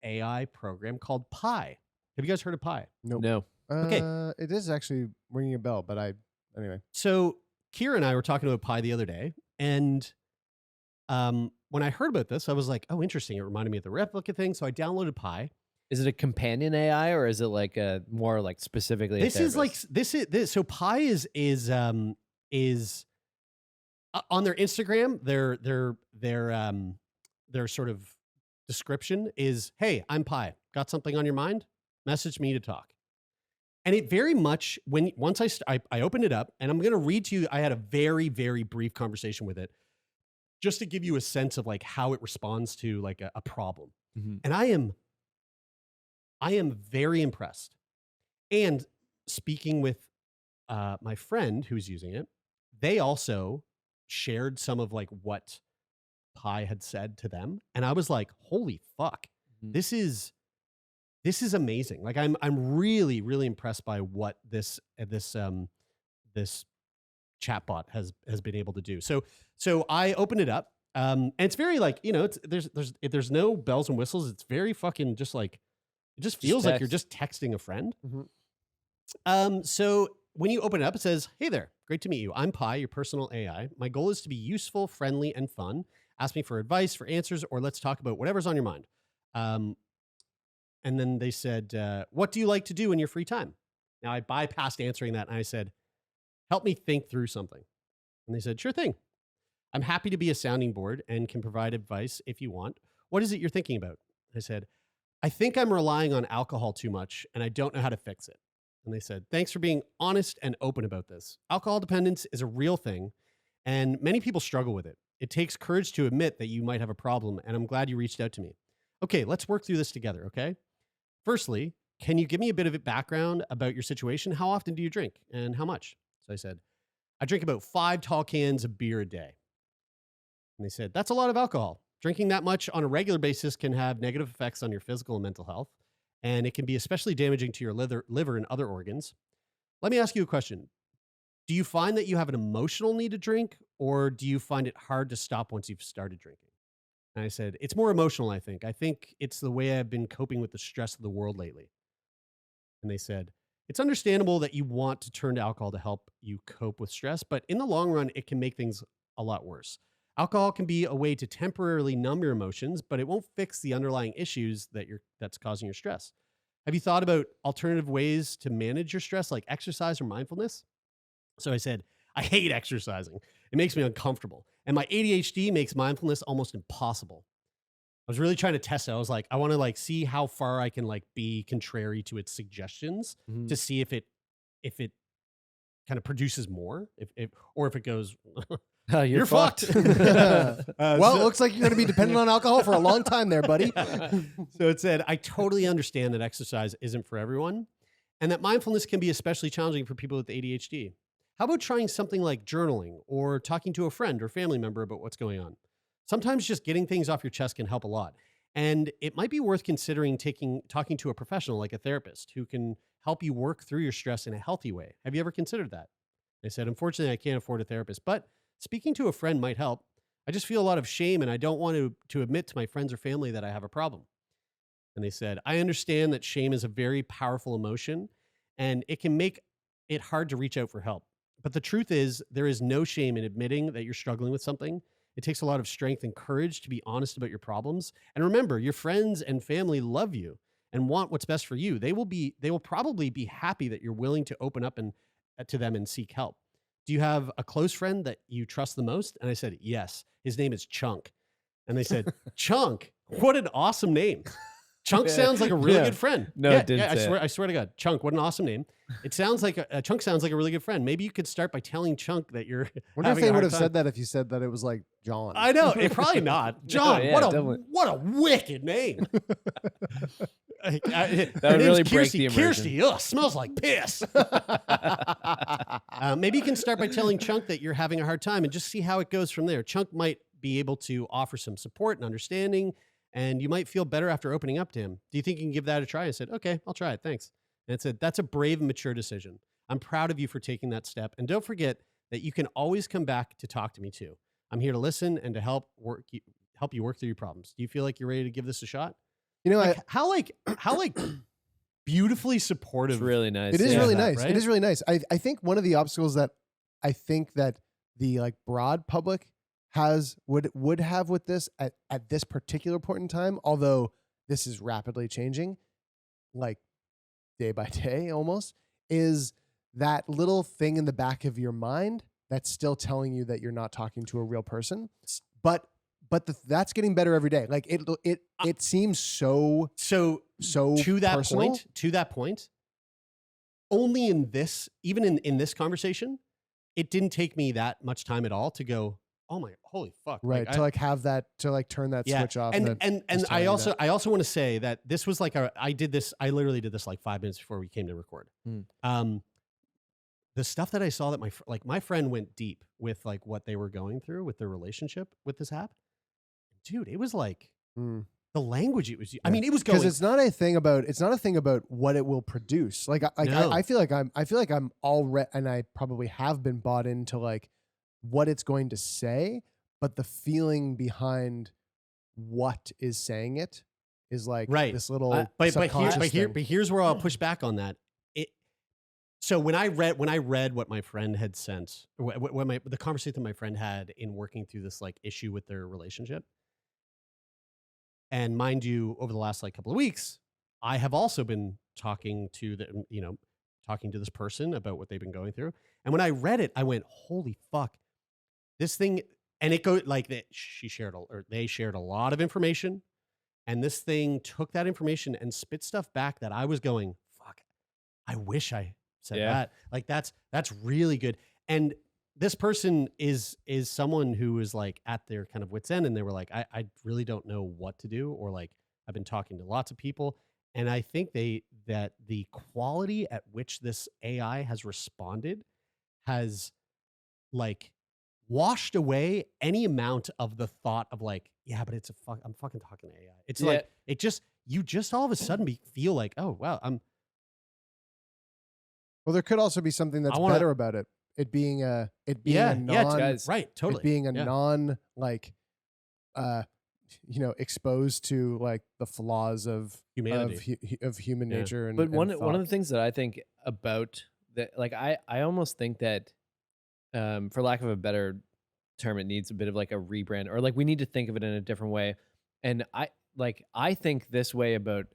AI program called Pi. Have you guys heard of Pi? Nope. No. Okay. It is actually ringing a bell, but anyway. So Kira and I were talking about Pi the other day, and when I heard about this, I was like, oh, interesting. It reminded me of the replica thing. So I downloaded Pi. Is it a companion AI or is it like a more like specifically? This is like this. So Pi is on their Instagram. Their sort of description is, "Hey, I'm Pi. Got something on your mind? Message me to talk." And it very much once I opened it up, and I'm going to read to you. I had a very, very brief conversation with it, just to give you a sense of like how it responds to like a problem. Mhm. And I am very impressed. And speaking with my friend who's using it, they also shared some of like what Pi had said to them, and I was like, "Holy fuck, Mhm. this is amazing!" Like I'm really, really impressed by what this chatbot has been able to do. So I opened it up, and it's very like, you know, there's no bells and whistles. It's very fucking just like, it just feels like you're just texting a friend. So when you open it up, it says, "Hey there, great to meet you. I'm Pi, your personal AI. My goal is to be useful, friendly, and fun. Ask me for advice, for answers, or let's talk about whatever's on your mind." And then they said, "What do you like to do in your free time?" Now I bypassed answering that, and I said, "Help me think through something." And they said, "Sure thing. I'm happy to be a sounding board and can provide advice if you want. What is it you're thinking about?" I said, "I think I'm relying on alcohol too much, and I don't know how to fix it." And they said, "Thanks for being honest and open about this. Alcohol dependence is a real thing, and many people struggle with it. It takes courage to admit that you might have a problem, and I'm glad you reached out to me. Okay, let's work through this together, okay? Firstly, can you give me a bit of a background about your situation? How often do you drink, and how much?" So I said, "I drink about 5 tall cans of beer a day." And they said, "That's a lot of alcohol. Drinking that much on a regular basis can have negative effects on your physical and mental health, and it can be especially damaging to your liver and other organs. Let me ask you a question. Do you find that you have an emotional need to drink, or do you find it hard to stop once you've started drinking?" And I said, "It's more emotional, I think. I think it's the way I've been coping with the stress of the world lately." And they said, "It's understandable that you want to turn to alcohol to help you cope with stress, but in the long run, it can make things a lot worse. Alcohol can be a way to temporarily numb your emotions, but it won't fix the underlying issues that's causing your stress. Have you thought about alternative ways to manage your stress, like exercise or mindfulness?" So I said, "I hate exercising. It makes me uncomfortable. And my ADHD makes mindfulness almost impossible." I was really trying to test it. I was like, I want to like see how far I can like be contrary to its suggestions to see if it kind of produces more, if it goes, "You're fucked." Well, it looks like you're going to be dependent on alcohol for a long time there, buddy. So it said, "I totally understand that exercise isn't for everyone, and that mindfulness can be especially challenging for people with ADHD. How about trying something like journaling or talking to a friend or family member about what's going on? Sometimes just getting things off your chest can help a lot. And it might be worth considering talking to a professional like a therapist who can help you work through your stress in a healthy way. Have you ever considered that?" They said, "Unfortunately, I can't afford a therapist, but speaking to a friend might help. I just feel a lot of shame and I don't want to admit to my friends or family that I have a problem." And they said, "I understand that shame is a very powerful emotion and it can make it hard to reach out for help. But the truth is, there is no shame in admitting that you're struggling with something. It takes a lot of strength and courage to be honest about your problems. And remember, your friends and family love you and want what's best for you. They will probably be happy that you're willing to open up to them and seek help. Do you have a close friend that you trust the most?" And I said, "Yes. His name is Chunk." And they said, "Chunk, what an awesome name. Chunk sounds like a really good friend." No, it didn't say it. I swear to God. Chunk, what an awesome name. It sounds like Chunk sounds like a really good friend. Maybe you could start by telling Chunk that you're Wonder if having they a would hard have time. said that if you said that it was like John. I know. Probably not. John, yeah, what definitely. a wicked name. That would really break the immersion. Kirsty, smells like piss. Maybe you can start by telling Chunk that you're having a hard time and just see how it goes from there. Chunk might be able to offer some support and understanding, and you might feel better after opening up to him. Do you think you can give that a try? I said, okay, I'll try it. Thanks. And that's a brave and mature decision. I'm proud of you for taking that step. And don't forget that you can always come back to talk to me too. I'm here to listen and to help you work through your problems. Do you feel like you're ready to give this a shot? You know, how beautifully supportive. It's really nice. It is really nice. Right? It is really nice. I think one of the obstacles that I think that the like broad public would have with this at this particular point in time, although this is rapidly changing, like day by day almost, is that little thing in the back of your mind that's still telling you that you're not talking to a real person. But that's getting better every day. Like it seems so to that personal. point, only in this, even in this conversation, it didn't take me that much time at all to go, oh my, holy fuck. Right. Like, to turn that switch off. And I also want to say that this was like I literally did this like 5 minutes before we came to record. The stuff that I saw that my friend went deep with like what they were going through with their relationship with this app. Dude, it was like the language it was. I mean, it was going, because it's not a thing about what it will produce. Like I feel like I'm already, and I probably have been bought into like what it's going to say, but the feeling behind what is saying it is like this little but here's where I'll push back on that. So when I read what my friend had sent, the conversation that my friend had in working through this like issue with their relationship, and mind you, over the last like couple of weeks, I have also been talking to this person about what they've been going through. And when I read it, I went, holy fuck, this thing, and it goes like that. They shared a lot of information, and this thing took that information and spit stuff back that I was going, fuck, I wish I said that. Like that's really good. And this person is someone who is like at their kind of wit's end, and they were like, I really don't know what to do, or like I've been talking to lots of people, and I think that the quality at which this AI has responded has like washed away any amount of the thought of like, yeah, but I'm fucking talking to AI. It's like you just all of a sudden feel like, oh wow, well, there could also be something that's better about it. It being a right, totally. It being a non like, exposed to like the flaws of humanity, of human nature. But one of the things that I think about that, like I almost think that, for lack of a better term, it needs a bit of like a rebrand, or like we need to think of it in a different way. And I think this way about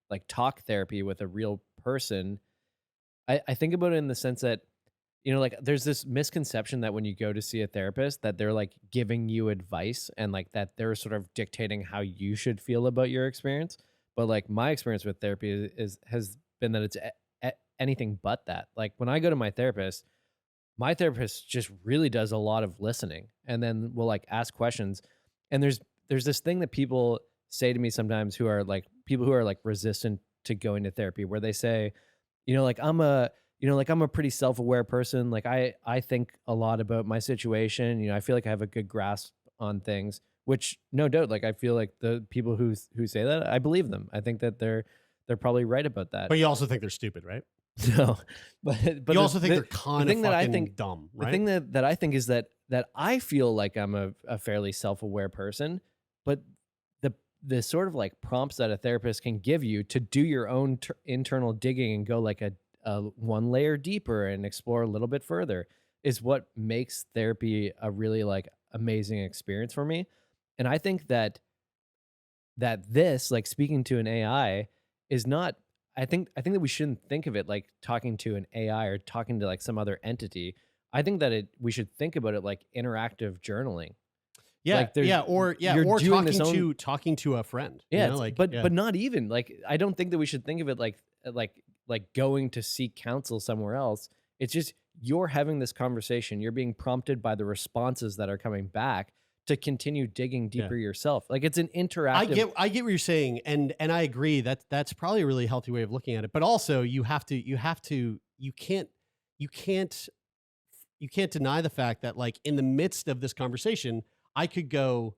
like talk therapy with a real person. I think about it in the sense that, like there's this misconception that when you go to see a therapist that they're like giving you advice and like that they're sort of dictating how you should feel about your experience. But like my experience with therapy has been that it's anything but that. Like when I go to my therapist just really does a lot of listening, and then will like ask questions. And there's this thing that people say to me sometimes who are like people who are like resistant to going to therapy, where they say, like I'm a pretty self-aware person. Like I think a lot about my situation. I feel like I have a good grasp on things, which no doubt, like I feel like the people who say that, I believe them. I think that they're probably right about that. But you also think they're stupid, right? No, but you also think they're kind of fucking dumb, right? The thing that I think is that I feel like I'm a fairly self-aware person, but the sort of like prompts that a therapist can give you to do your own internal digging and go like a one layer deeper and explore a little bit further is what makes therapy a really like amazing experience for me. And I think that this, like speaking to an AI, is not, I think that we shouldn't think of it like talking to an AI or talking to like some other entity. I think that we should think about it like interactive journing. Yeah, or talking to a friend. Yeah, but not even like, I don't think that we should think of it like going to seek counsel somewhere else. It's just you're having this conversation. You're being prompted by the responses that are coming back to continue digging deeper yourself. Like it's an interactive. I get what you're saying, and I agree that that's probably a really healthy way of looking at it. But also, you can't deny the fact that, like, in the midst of this conversation, I could go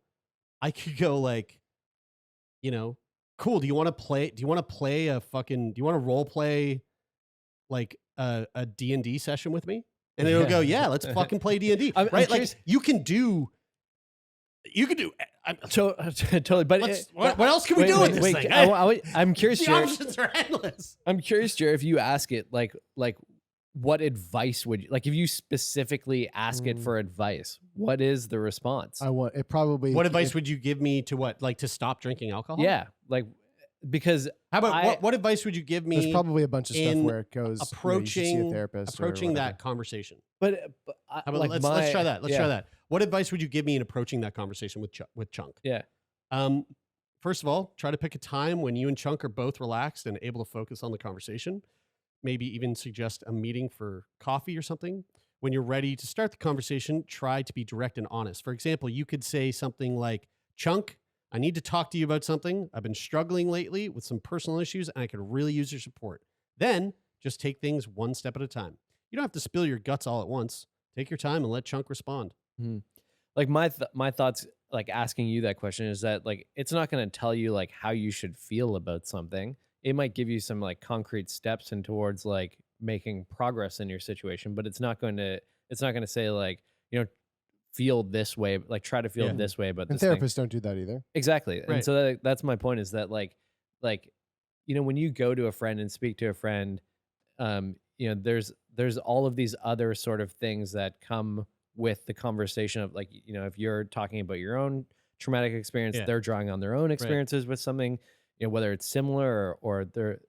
like, cool. Do you want to play? Do you want to role play like a D&D session with me? And it'll go, yeah, let's fucking play D&D. I'm right? curious- Like you can do. Totally, but What else can we do with this thing? I'm curious, The Jared. options are endless. I'm curious, Jared, if you ask it, like what advice would you, like if you specifically ask it for advice, what is the response? What advice would you give me to to stop drinking alcohol? Yeah, like because how about what advice would you give me? There's probably a bunch of stuff in where it goes you should see a therapist approaching that conveation. But how about let's try that. Let's try that. What advice would you give me in approaching that conversation with Chunk? Yeah. First of all, try to pick a time when you and Chunk are both relaxed and able to focus on the conversation. Maybe even suggest a meeting for coffee or something. When you're ready to start the conversation, try to be direct and honest. For example, you could say something like, Chunk, I need to talk to you about something. I've been struggling lately with some personal issues and I could really use your support. Then just take things one step at a time. You don't have to spill your guts all at once. Take your time and let Chunk respond. Mm-hmm. Like my thoughts, like asking you that question is that like, it's not going to tell you like how you should feel about something. It might give you some like concrete steps and towards like making progress in your situation, but it's not going to say like, feel this way, like try to feel this way about this thing. Therapists don't do that either. Exactly. Right. And so that's my point is that like, when you go to a friend and speak to a friend, there's all of these other sort of things that come with the conversation of like, if you're talking about your own traumatic experience, they're drawing on their own experiences with something, whether it's similar or they're,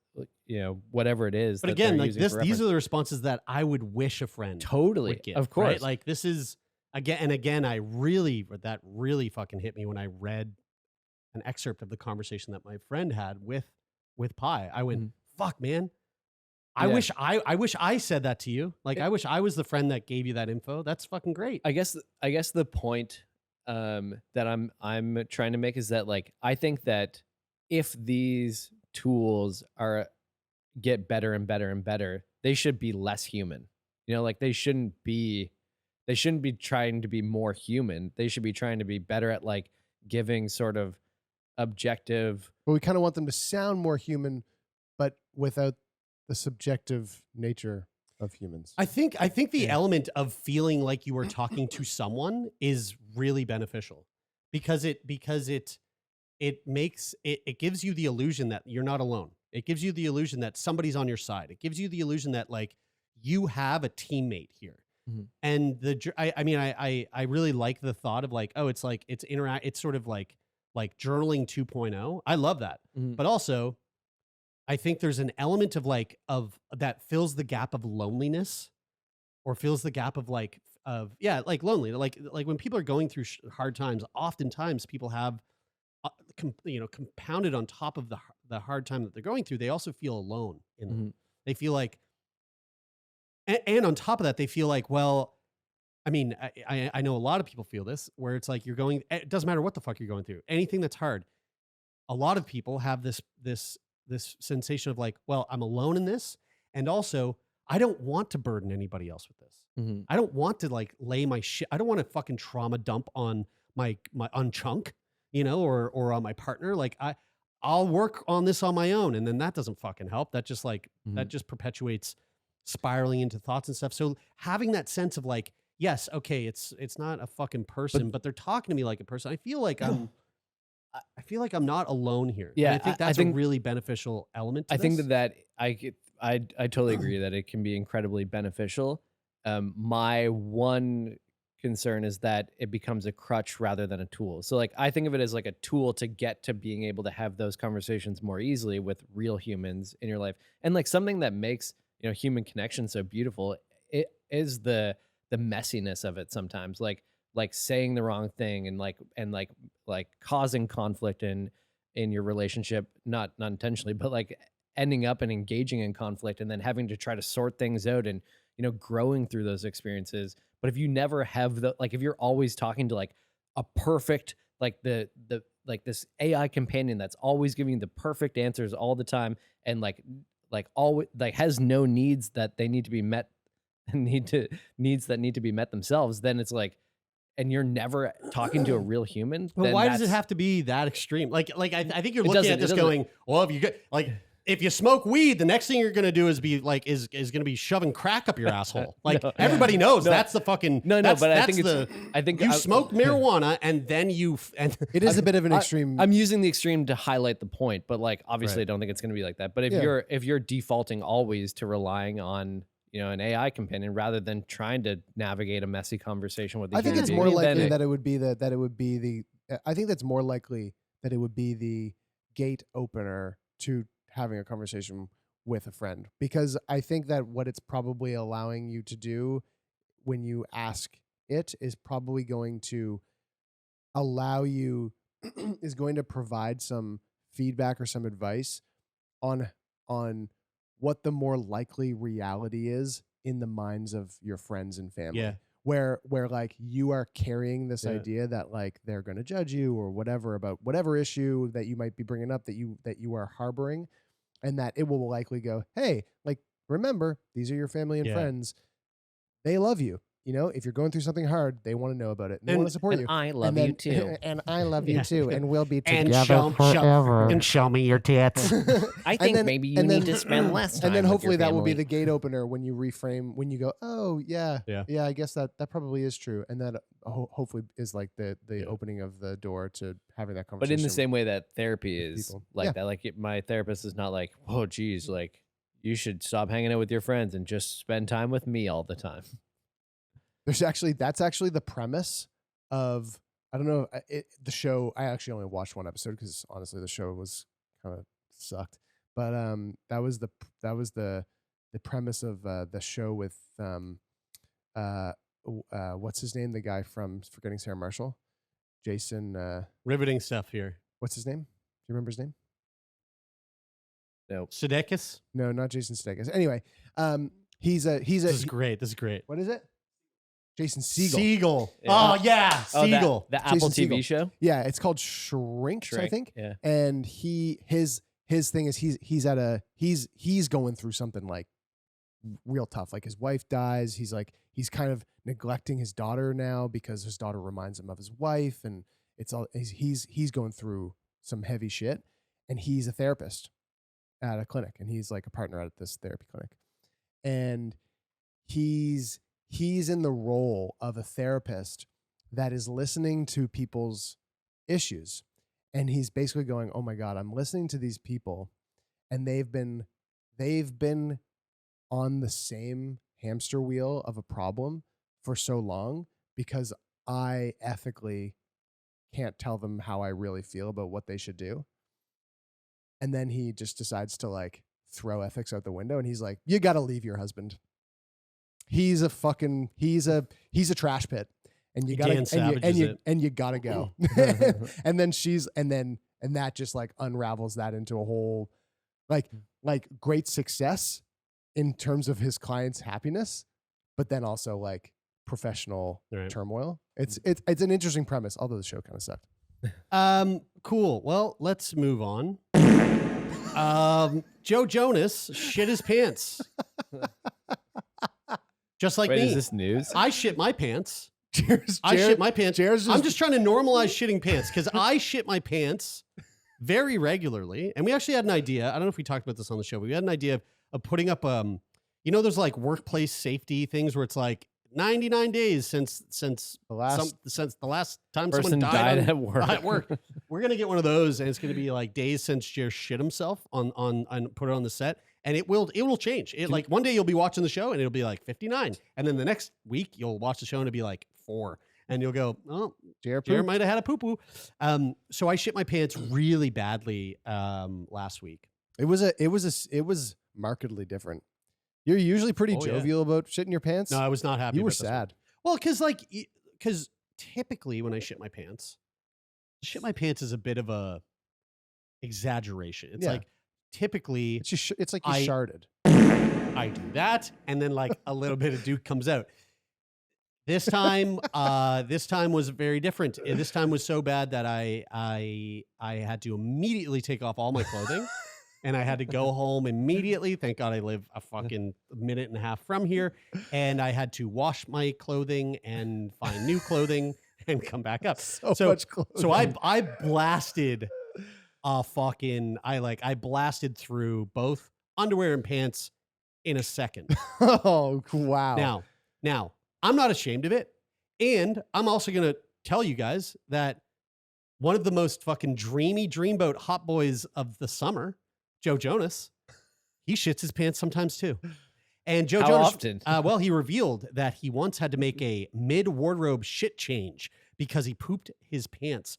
whatever it is. But again, like these are the responses that I would wish a friend would give, of course. Right? Like this is again, that really fucking hit me when I read an excerpt of the conversation that my friend had with Pi. I went, fuck, man. I wish I said that to you. Like I wish I was the friend that gave you that info. That's fucking great. I guess the point that I'm trying to make is that like I think that if these tools get better and better and better, they should be less human. Like they shouldn't be trying to be more human. They should be trying to be better at like giving sort of objective. But we kind of want them to sound more human, but without the subjective nature of humans. I think the element of feeling like you are talking to someone is really beneficial because it gives you the illusion that you're not alone. It gives you the illusion that somebody's on your side. It gives you the illusion that like you have a teammate here. Mm-hmm. And I really like the thought of like, oh, it's like it's sort of like journaling 2.0. I love that. Mm-hmm. But also I think there's an element of that fills the gap of loneliness or fills the gap of lonely. Like when people are going through hard times, oftentimes people have, compounded on top of the hard time that they're going through, they also feel alone in them. Mm-hmm. They feel like, and on top of that, they feel like, well, I mean, I know a lot of people feel this, where it's like it doesn't matter what the fuck you're going through, anything that's hard. A lot of people have this sensation of like, well, I'm alone in this. And also I don't want to burden anybody else with this. Mm-hmm. I don't want to like lay my shit. I don't want to fucking trauma dump on my on Chunk, or on my partner. Like I'll work on this on my own. And then that doesn't fucking help. That just like, that just perpetuates spiraling into thoughts and stuff. So having that sense of like, yes, okay, it's not a fucking person, but they're talking to me like a person. I feel like I'm not alone here. Yeah, and I think that's a really beneficial element to I this. think that I totally agree that it can be incredibly beneficial. My one concern is that it becomes a crutch rather than a tool. So like I think of it as like a tool to get to being able to have those conversations more easily with real humans in your life. And like something that makes, human connection so beautiful, it is the messiness of it sometimes. Like saying the wrong thing and causing conflict in your relationship, not intentionally, but like ending up and engaging in conflict and then having to try to sort things out and, growing through those experiences. But if you never have if you're always talking to like a perfect, like like this AI companion that's always giving you the perfect answers all the time, and like always like has no needs that they need to be met, needs that need to be met themselves, then it's like, and you're never talking to a real human. But then why does it that's- have to be that extreme? I think you're It looking doesn't- at it this doesn't- going, well, if you get if you smoke weed, the next thing you're gonna do is be like is gonna be shoving crack up your asshole. Like No. everybody knows No. that's the fucking No, that's, but I that's think it's I think you I- smoke marijuana and then and It is a bit of an extreme. I'm using the extreme to highlight the point, but like obviously Right. I don't think it's going to be like that. But if Yeah. you're defaulting always to relying on an AI companion rather than trying to navigate a messy conversation with, I think human it's being, more then likely that it would be the. I think that's more likely that it would be the gate opener to having a conversation with a friend, because I think that what it's probably allowing you to do when you ask it is probably going to allow you is going to provide some feedback or some advice on what the more likely reality is in the minds of your friends and family. Yeah. Where like you are carrying this Yeah. idea that like they're going to judge you or whatever about whatever issue that you might be bringing up that you are harboring, and that it will likely go, hey, like remember, these are your family and Yeah. friends. They love you. If you're going through something hard, they want to know about it. And they want to support and you. I love And you then- too. And I love you Yeah. too. And we'll be and together forever. and show me your tits. I And think then- maybe you and need then- to spend less time. And then with hopefully your that will be family. the gate opener when you reframe, when you go, oh yeah, Yeah. I guess that probably is true. And that hopefully is like the opening of the door to having that But conversation. in the same way that therapy with is people. like Yeah. that, like my therapist is not like, oh, geez, like you should stop hanging out with your friends and just spend time with me all the time. That's actually the premise of, I don't know, the show. I actually only watched one episode because honestly the show was kind of sucked. But that was the premise of the show with what's his name, the guy from Forgetting Sarah Marshall, Jason. Riveting stuff here. What's his name? Do you remember his name? No, Sudeikis. No, not Jason Sudeikis. Anyway, he's a This is great. This is great. what is it? Jason Segel. Siegel. Yeah. Oh yeah, oh, Siegel. the Apple Jason TV Segel. show. Yeah, it's called Shrinks, I think. Yeah. And his thing is he's going through something like real tough. Like his wife dies. He's kind of neglecting his daughter now because his daughter reminds him of his wife, and it's all he's going through some heavy shit. And he's a therapist at a clinic, and he's like a partner at this therapy clinic, and he's in the role of a therapist that is listening to people's issues. And he's basically going, oh my God, I'm listening to these people and they've been on the same hamster wheel of a problem for so long because I ethically can't tell them how I really feel about what they should do. And then he just decides to like throw ethics out the window, and he's like, you got to leave your husband. He's a trash pit, and you gotta Dan Savages it. and you gotta go. And then and that just like unravels that into a whole like great success in terms of his client's happiness, but then also like professional Right. turmoil. It's an interesting premise, although the show kind of sucked. Cool. Well, let's move on. Joe Jonas shit his pants. Just like Wait, me. is this news? I shit my pants. Cheers, I shit my pants. Jared's I'm just trying to normalize shitting pants because I shit my pants very regularly. And we actually had an idea. I don't know if we talked about this on the show, but we had an idea of putting up those like workplace safety things where it's like 99 days since the last time Person someone died on- at work. at work. We're gonna get one of those, and it's gonna be like days since Jer shit himself on put it on the set, and it will change. It like one day you'll be watching the show and it'll be like 59, and then the next week you'll watch the show and it'll be like 4, and you'll go, oh, Jared Jer pooped. might have had a poo poo. So I shit my pants really badly last week. It was markedly different. You're usually pretty Oh, yeah. jovial about shitting your pants. No, I was not happy. you were about this one. sad. Well, because typically when I shit my pants is a bit of a exaggeration. It's Yeah. like typically It's just it's like you I- sharded. I do that, and then like a little bit of Duke comes out. This time was very different. This time was so bad that I had to immediately take off all my clothing, and I had to go home immediately. Thank God I live a fucking minute and a half from here, and I had to wash my clothing and find new clothing and come back up. So much clothing. So I blasted I blasted through both underwear and pants in a second. Oh, wow. Now, I'm not ashamed of it. And I'm also going to tell you guys that one of the most fucking dreamy dreamboat hot boys of the summer, Joe Jonas, he shits his pants sometimes too. And Joe How Jonas, often? Well, he revealed that he once had to make a mid-wardrobe shit change because he pooped his pants,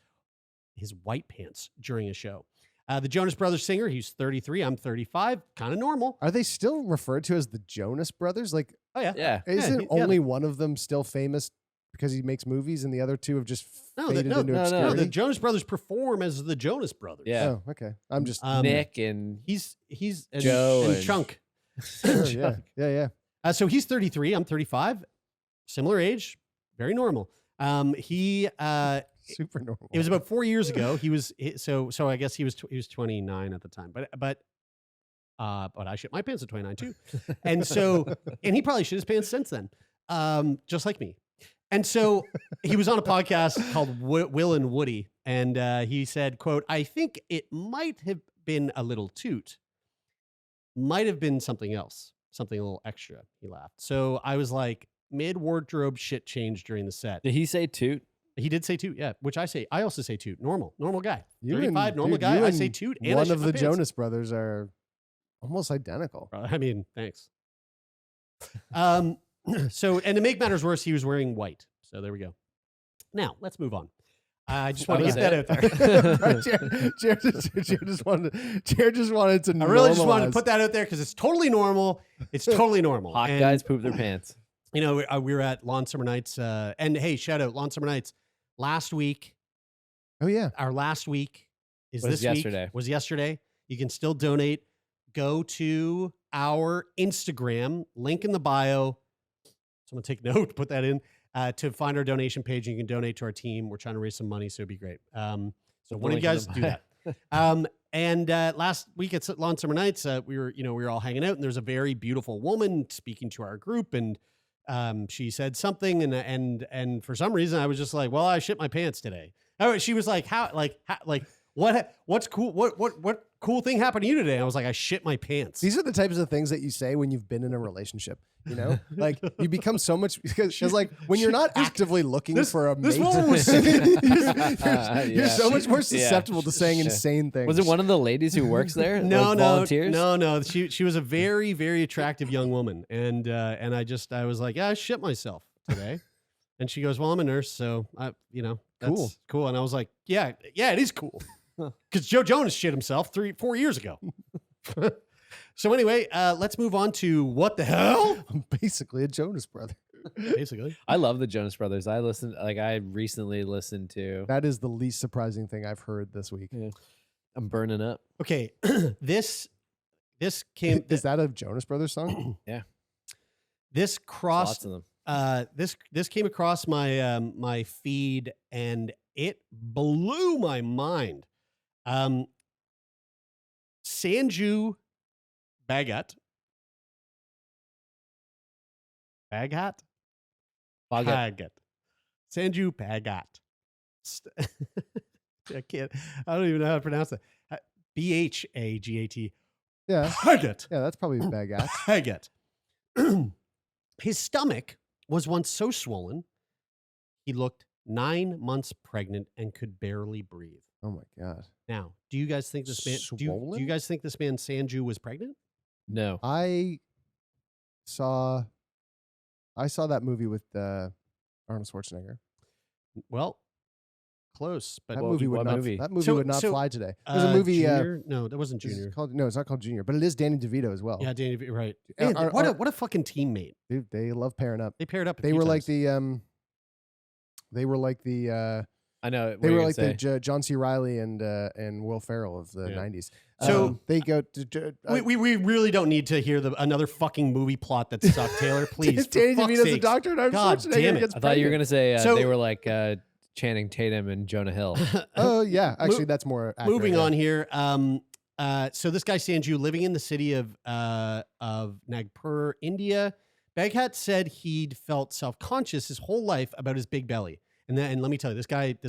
his white pants, during a show. The Jonas Brothers singer, he's 33, I'm 35, kind of normal. Are they still referred to as the Jonas Brothers? Like, Oh, yeah. Yeah. isn't only one of them still famous because he makes movies and the other two have just faded into obscurity? No, the Jonas Brothers perform as the Jonas Brothers. Yeah. Oh, okay. I'm just... Nick and He's and, Joe and and- Chunk. Sure, yeah. So he's 33, I'm 35, similar age, very normal. He Super normal. It was about 4 years ago. So I guess he was 29 at the time. But I shit my pants at 29 too. And he probably shit his pants since then, just like me. And so he was on a podcast called Will and Woody, and he said, quote, "I think it might have been a little toot. Might have been something else, something a little extra." He laughed. So I was like, mid-wardrobe shit change during the set. did he say toot? He did say toot, yeah, which I also say toot. Normal guy. You 35, and- normal dude, guy. you I and say toot. And I one shit of my the pants. Jonas Brothers are almost identical. I mean, thanks. So, and to make matters worse, he was wearing white. So there we go. Now, let's move on. I just want to was get that out there. Jared just wanted to I really just wanted to normalize. put that out there because it's totally normal. It's totally normal. Hot And, guys poop their pants. You know, we were at Lawn Summer Nights. And hey, shout out Lawn Summer Nights. Last week, Oh, yeah. our last week is Was this yesterday. week. Was yesterday. You can still donate. Go to our Instagram, link in the bio. Someone take note, put that in, to find our donation page. You can donate to our team. We're trying to raise some money, so it'd be great. So the one of you link in guys the do bio. that. And last week at Lawn Summer Nights, we were all hanging out, and there's a very beautiful woman speaking to our group, and she said something, and for some reason I was just like, well, I shit my pants today. Oh, she was like, what's cool? What cool thing happened to you today? I was like, I shit my pants. These are the types of things that you say when you've been in a relationship. You know, like you become so much because like when you're not actively looking for a this mate, woman was you're so much more susceptible to saying Yeah. insane things. Was it one of the ladies who works there? no, Like volunteers? no. She was a very, very attractive young woman, and I was like, yeah, I shit myself today, and she goes, well, I'm a nurse, so that's cool, and I was like, yeah, it is cool, because Joe Jonas shit himself 4 years ago. So anyway, let's move on to what the hell, I'm basically a Jonas brother. basically. I love the Jonas Brothers. I recently listened to. That is the least surprising thing I've heard this week. I'm burning up. Okay, this came. Is that a Jonas Brothers song? Yeah, This crossed. lots of them. This came across my my feed, and it blew my mind. Sanju Bhagat. Bhagat? Sanju Bhagat. I don't even know how to pronounce that. Bhagat. Yeah. Bhagat. Yeah, that's probably Bhagat. Bhagat. His stomach was once so swollen, he looked 9 months pregnant and could barely breathe. Oh my God. Now, do you guys think this man? Do Swollen? you guys think this man Sanju was pregnant? No. I saw that movie with Arnold Schwarzenegger. Well, close, but That What- movie would what not. movie? That movie So- would not so, fly today. There's a movie. Junior? No, that wasn't It's Junior. called, no, it's not called Junior, but it is Danny DeVito as well. Yeah, Danny, right? Are- Man, are- what a fucking teammate. They love pairing up. They paired up. They were like the I know. They were like the John C. Reilly and Will Ferrell of the 90s. So they go to... we really don't need to hear another fucking movie plot that sucked. Taylor, please. Danny for fuck's DeVito's a sakes. doctor and Arnold God Schwarzenegger damn it. gets I thought you were pregnant. gonna say So- they were like Channing Tatum and Jonah Hill. Oh, yeah. Actually, that's more accurate. Moving yeah. on here. So this guy Sanju, living in the city of Nagpur, India, Bhagat said he'd felt self-conscious his whole life about his big belly. And let me tell you, this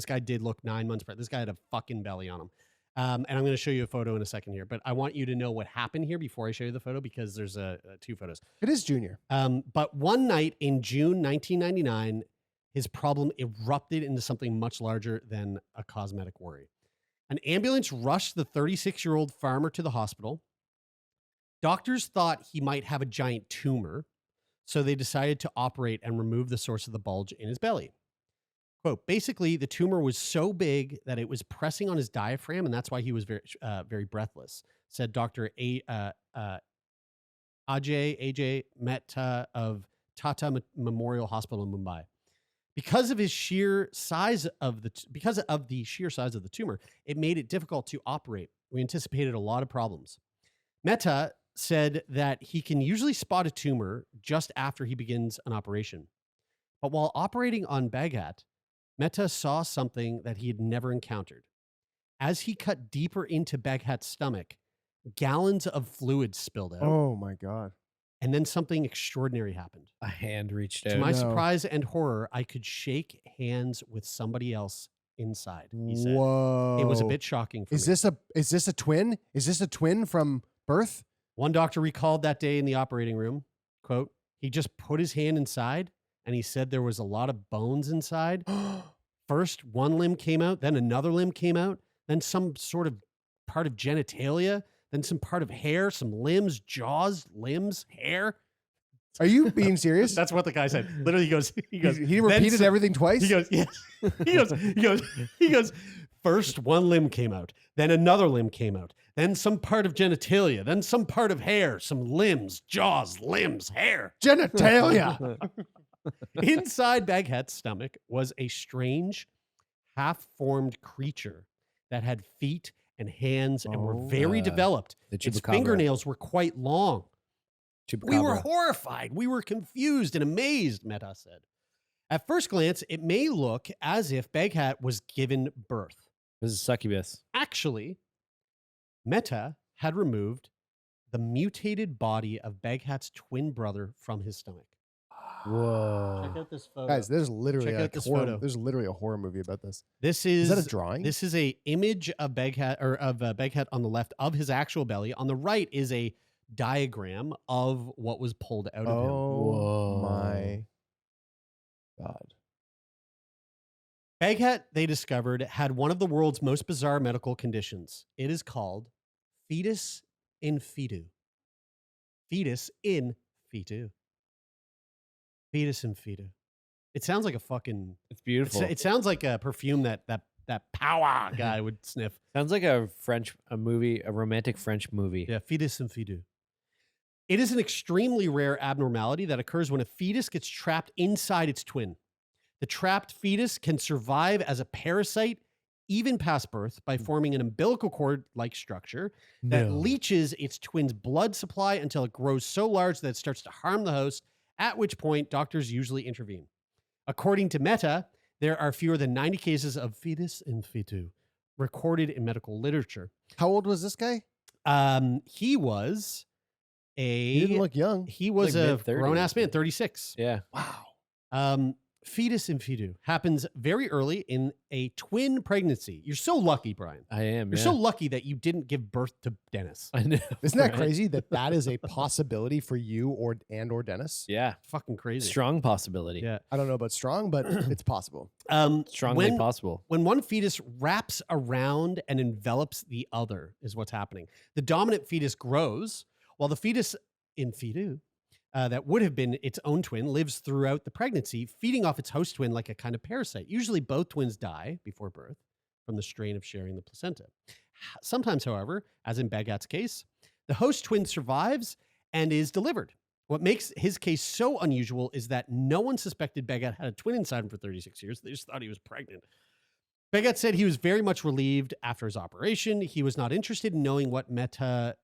guy did look 9 months pregnant. This guy had a fucking belly on him. And I'm going to show you a photo in a second here, but I want you to know what happened here before I show you the photo because there's two photos. It is Junior. But one night in June 1999, his problem erupted into something much larger than a cosmetic worry. An ambulance rushed the 36-year-old farmer to the hospital. Doctors thought he might have a giant tumor, so they decided to operate and remove the source of the bulge in his belly. Quote, basically, the tumor was so big that it was pressing on his diaphragm, and that's why he was very breathless, said Dr. Ajay Mehta of Tata Memorial Hospital in Mumbai. Because of the sheer size of the tumor, it made it difficult to operate. We anticipated a lot of problems. Mehta said that he can usually spot a tumor just after he begins an operation. But while operating on Bhagat, Mehta saw something that he had never encountered. As he cut deeper into Bhagat's stomach, gallons of fluid spilled out. Oh, my God. And then something extraordinary happened. A hand reached out. To my No. surprise and horror, I could shake hands with somebody else inside, he said. Whoa. It was a bit shocking for me. Is this a twin? Is this a twin from birth? One doctor recalled that day in the operating room, quote, he just put his hand inside and he said there was a lot of bones inside. First, one limb came out, then another limb came out, then some sort of part of genitalia, then some part of hair, some limbs, jaws, limbs, hair. Are you being serious? That's what the guy said. Literally, he goes, he "Then repeated some-" everything twice? He goes, yes. He goes, first one limb came out, then another limb came out, then some part of genitalia, then some part of hair, some limbs, jaws, limbs, hair. Genitalia. Inside Bhagat's stomach was a strange, half-formed creature that had feet and hands and were very developed. The Its chupacabra. fingernails were quite long. We were Chupacabra. horrified. We were confused and amazed, Mehta said. At first glance, it may look as if Bhagat was given birth. This is succubus. Actually, Mehta had removed the mutated body of Bhagat's twin brother from his stomach. Whoa. Check out this photo. Guys, there's literally Check out a this horror, photo. there's literally a horror movie about this. This Is is that a drawing? This is a image of Bhagat on the left of his actual belly. On the right is a diagram of what was pulled out of him. Oh Whoa. my God. Bhagat, they discovered, had one of the world's most bizarre medical conditions. It is called Fetus in Fetu. Fetus in Fetu. Fetus in Fetu. It sounds like a fucking. It's beautiful. It sounds like a perfume that power guy would sniff. Sounds like a romantic French movie. Yeah, fetus in fetu. It is an extremely rare abnormality that occurs when a fetus gets trapped inside its twin. The trapped fetus can survive as a parasite even past birth by forming an umbilical cord-like structure that leaches its twin's blood supply until it grows so large that it starts to harm the host, at which point doctors usually intervene. According to Mehta, there are fewer than 90 cases of fetus in fetu recorded in medical literature. How old was this guy? He was He didn't look young. he was Like a mid-30s. grown-ass man, 36. Yeah. Wow. Fetus in fetu happens very early in a twin pregnancy. You're so lucky, Brian. I am. You're yeah. so lucky that you didn't give birth to Dennis. I know. Isn't that right? crazy that that is a possibility for you or Dennis? Yeah. Fucking crazy. Strong possibility. Yeah. I don't know about strong, but it's possible. Strongly when, possible. When one fetus wraps around and envelops the other is what's happening. The dominant fetus grows while the fetus in fetu that would have been its own twin lives throughout the pregnancy, feeding off its host twin like a kind of parasite. Usually both twins die before birth from the strain of sharing the placenta. Sometimes, however, as in Bhagat's case, the host twin survives and is delivered. What makes his case so unusual is that no one suspected Bhagat had a twin inside him for 36 years. They just thought he was pregnant. Bhagat said he was very much relieved after his operation. He was not interested in knowing what Meta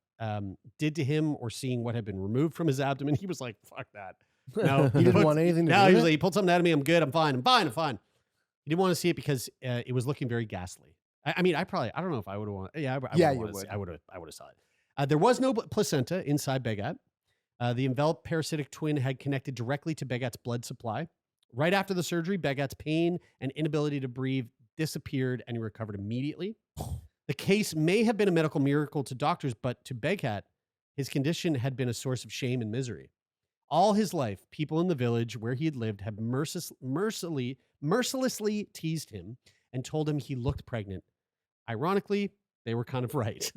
did to him or seeing what had been removed from his abdomen. He was like, fuck that. No, He didn't want anything to No, do he with was it? like, he pulled something out of me. I'm good. I'm fine. He didn't want to see it because it was looking very ghastly. I mean, I don't know if I would have wanted. Yeah, Yeah, would you wanna see- would. I would have saw it. There was no placenta inside Bhagat. The enveloped parasitic twin had connected directly to Bhagat's blood supply. Right after the surgery, Bhagat's pain and inability to breathe disappeared and he recovered immediately. The case may have been a medical miracle to doctors, but to Bhagat, his condition had been a source of shame and misery. All his life, people in the village where he had lived had mercilessly teased him and told him he looked pregnant. Ironically, they were kind of right.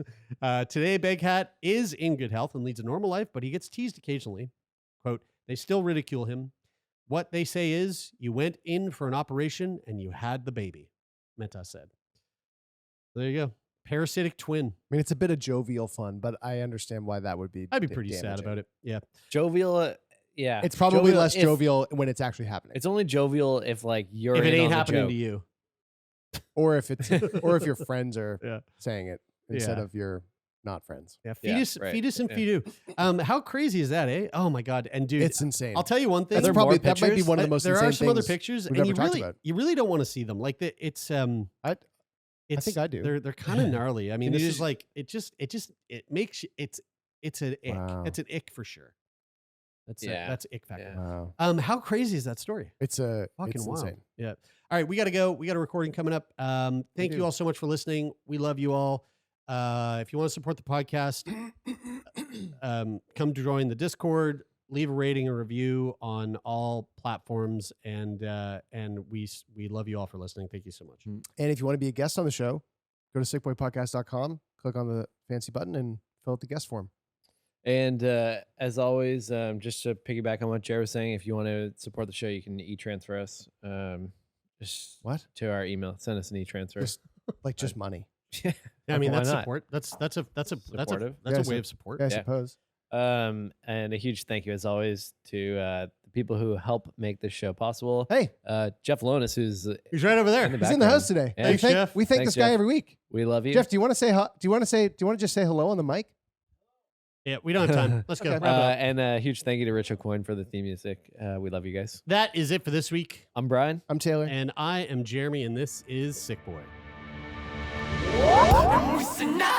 Today, Bhagat is in good health and leads a normal life, but he gets teased occasionally. Quote, they still ridicule him. What they say is, you went in for an operation and you had the baby, Meta said. There you go. Parasitic twin. I mean, it's a bit of jovial fun, but I understand why that would be. I'd be pretty sad about it. Yeah. Jovial, yeah. It's probably Jovial less if- jovial when it's actually happening, It's only jovial if like you're If it in ain't on the happening joke. to you. or if it's or if your friends are Yeah. saying it instead Yeah. of your not friends. Yeah. Yeah, Fetus, right. fetus and Yeah. Fetu. How crazy is that, eh? Oh my God. And dude, It's insane. I'll tell you one thing. That's there probably more that might be pictures? one of the most there insane are some other things pictures, we've and ever talked about. you really don't want to see them. Like it's I think I do. They're kind of gnarly. I mean, Can this you is just- like it makes you, it's an ick. Wow. It's an ick for sure. Yeah. That's ick factor. Yeah. Wow, How crazy is that story? it's Fucking wild. insane. Yeah. All right, we got to go. We got a recording coming up. Thank you do. all so much for listening. We love you all. If you want to support the podcast, come to join the Discord. Leave a rating and review on all platforms, and we love you all for listening. Thank you so much. And if you want to be a guest on the show, go to sickboypodcast.com, click on the fancy button, and fill out the guest form. And as always, just to piggyback on what Jared was saying, if you want to support the show, you can e-transfer us. Just What? to our email. Send us an e-transfer. Just just money. Yeah, I mean Why that's not? support. That's a Supportive. that's Yeah, a way of support. Yeah, I Yeah. suppose. And a huge thank you, as always, to the people who help make this show possible. Hey, Jeff Lonis, who's He's right over there. in the he's in the background. house today. Yeah. Thanks, Jeff. We thank Thanks, this guy Jeff. every week. We love you. Jeff, do you want to say? Do you want to just say hello on the mic? Yeah, we don't have time. Let's go. Okay. Wrap it up. And a huge thank you to Rich O'Coin for the theme music. We love you guys. That is it for this week. I'm Brian. I'm Taylor. And I am Jeremy, and this is Sick Boy. Tonight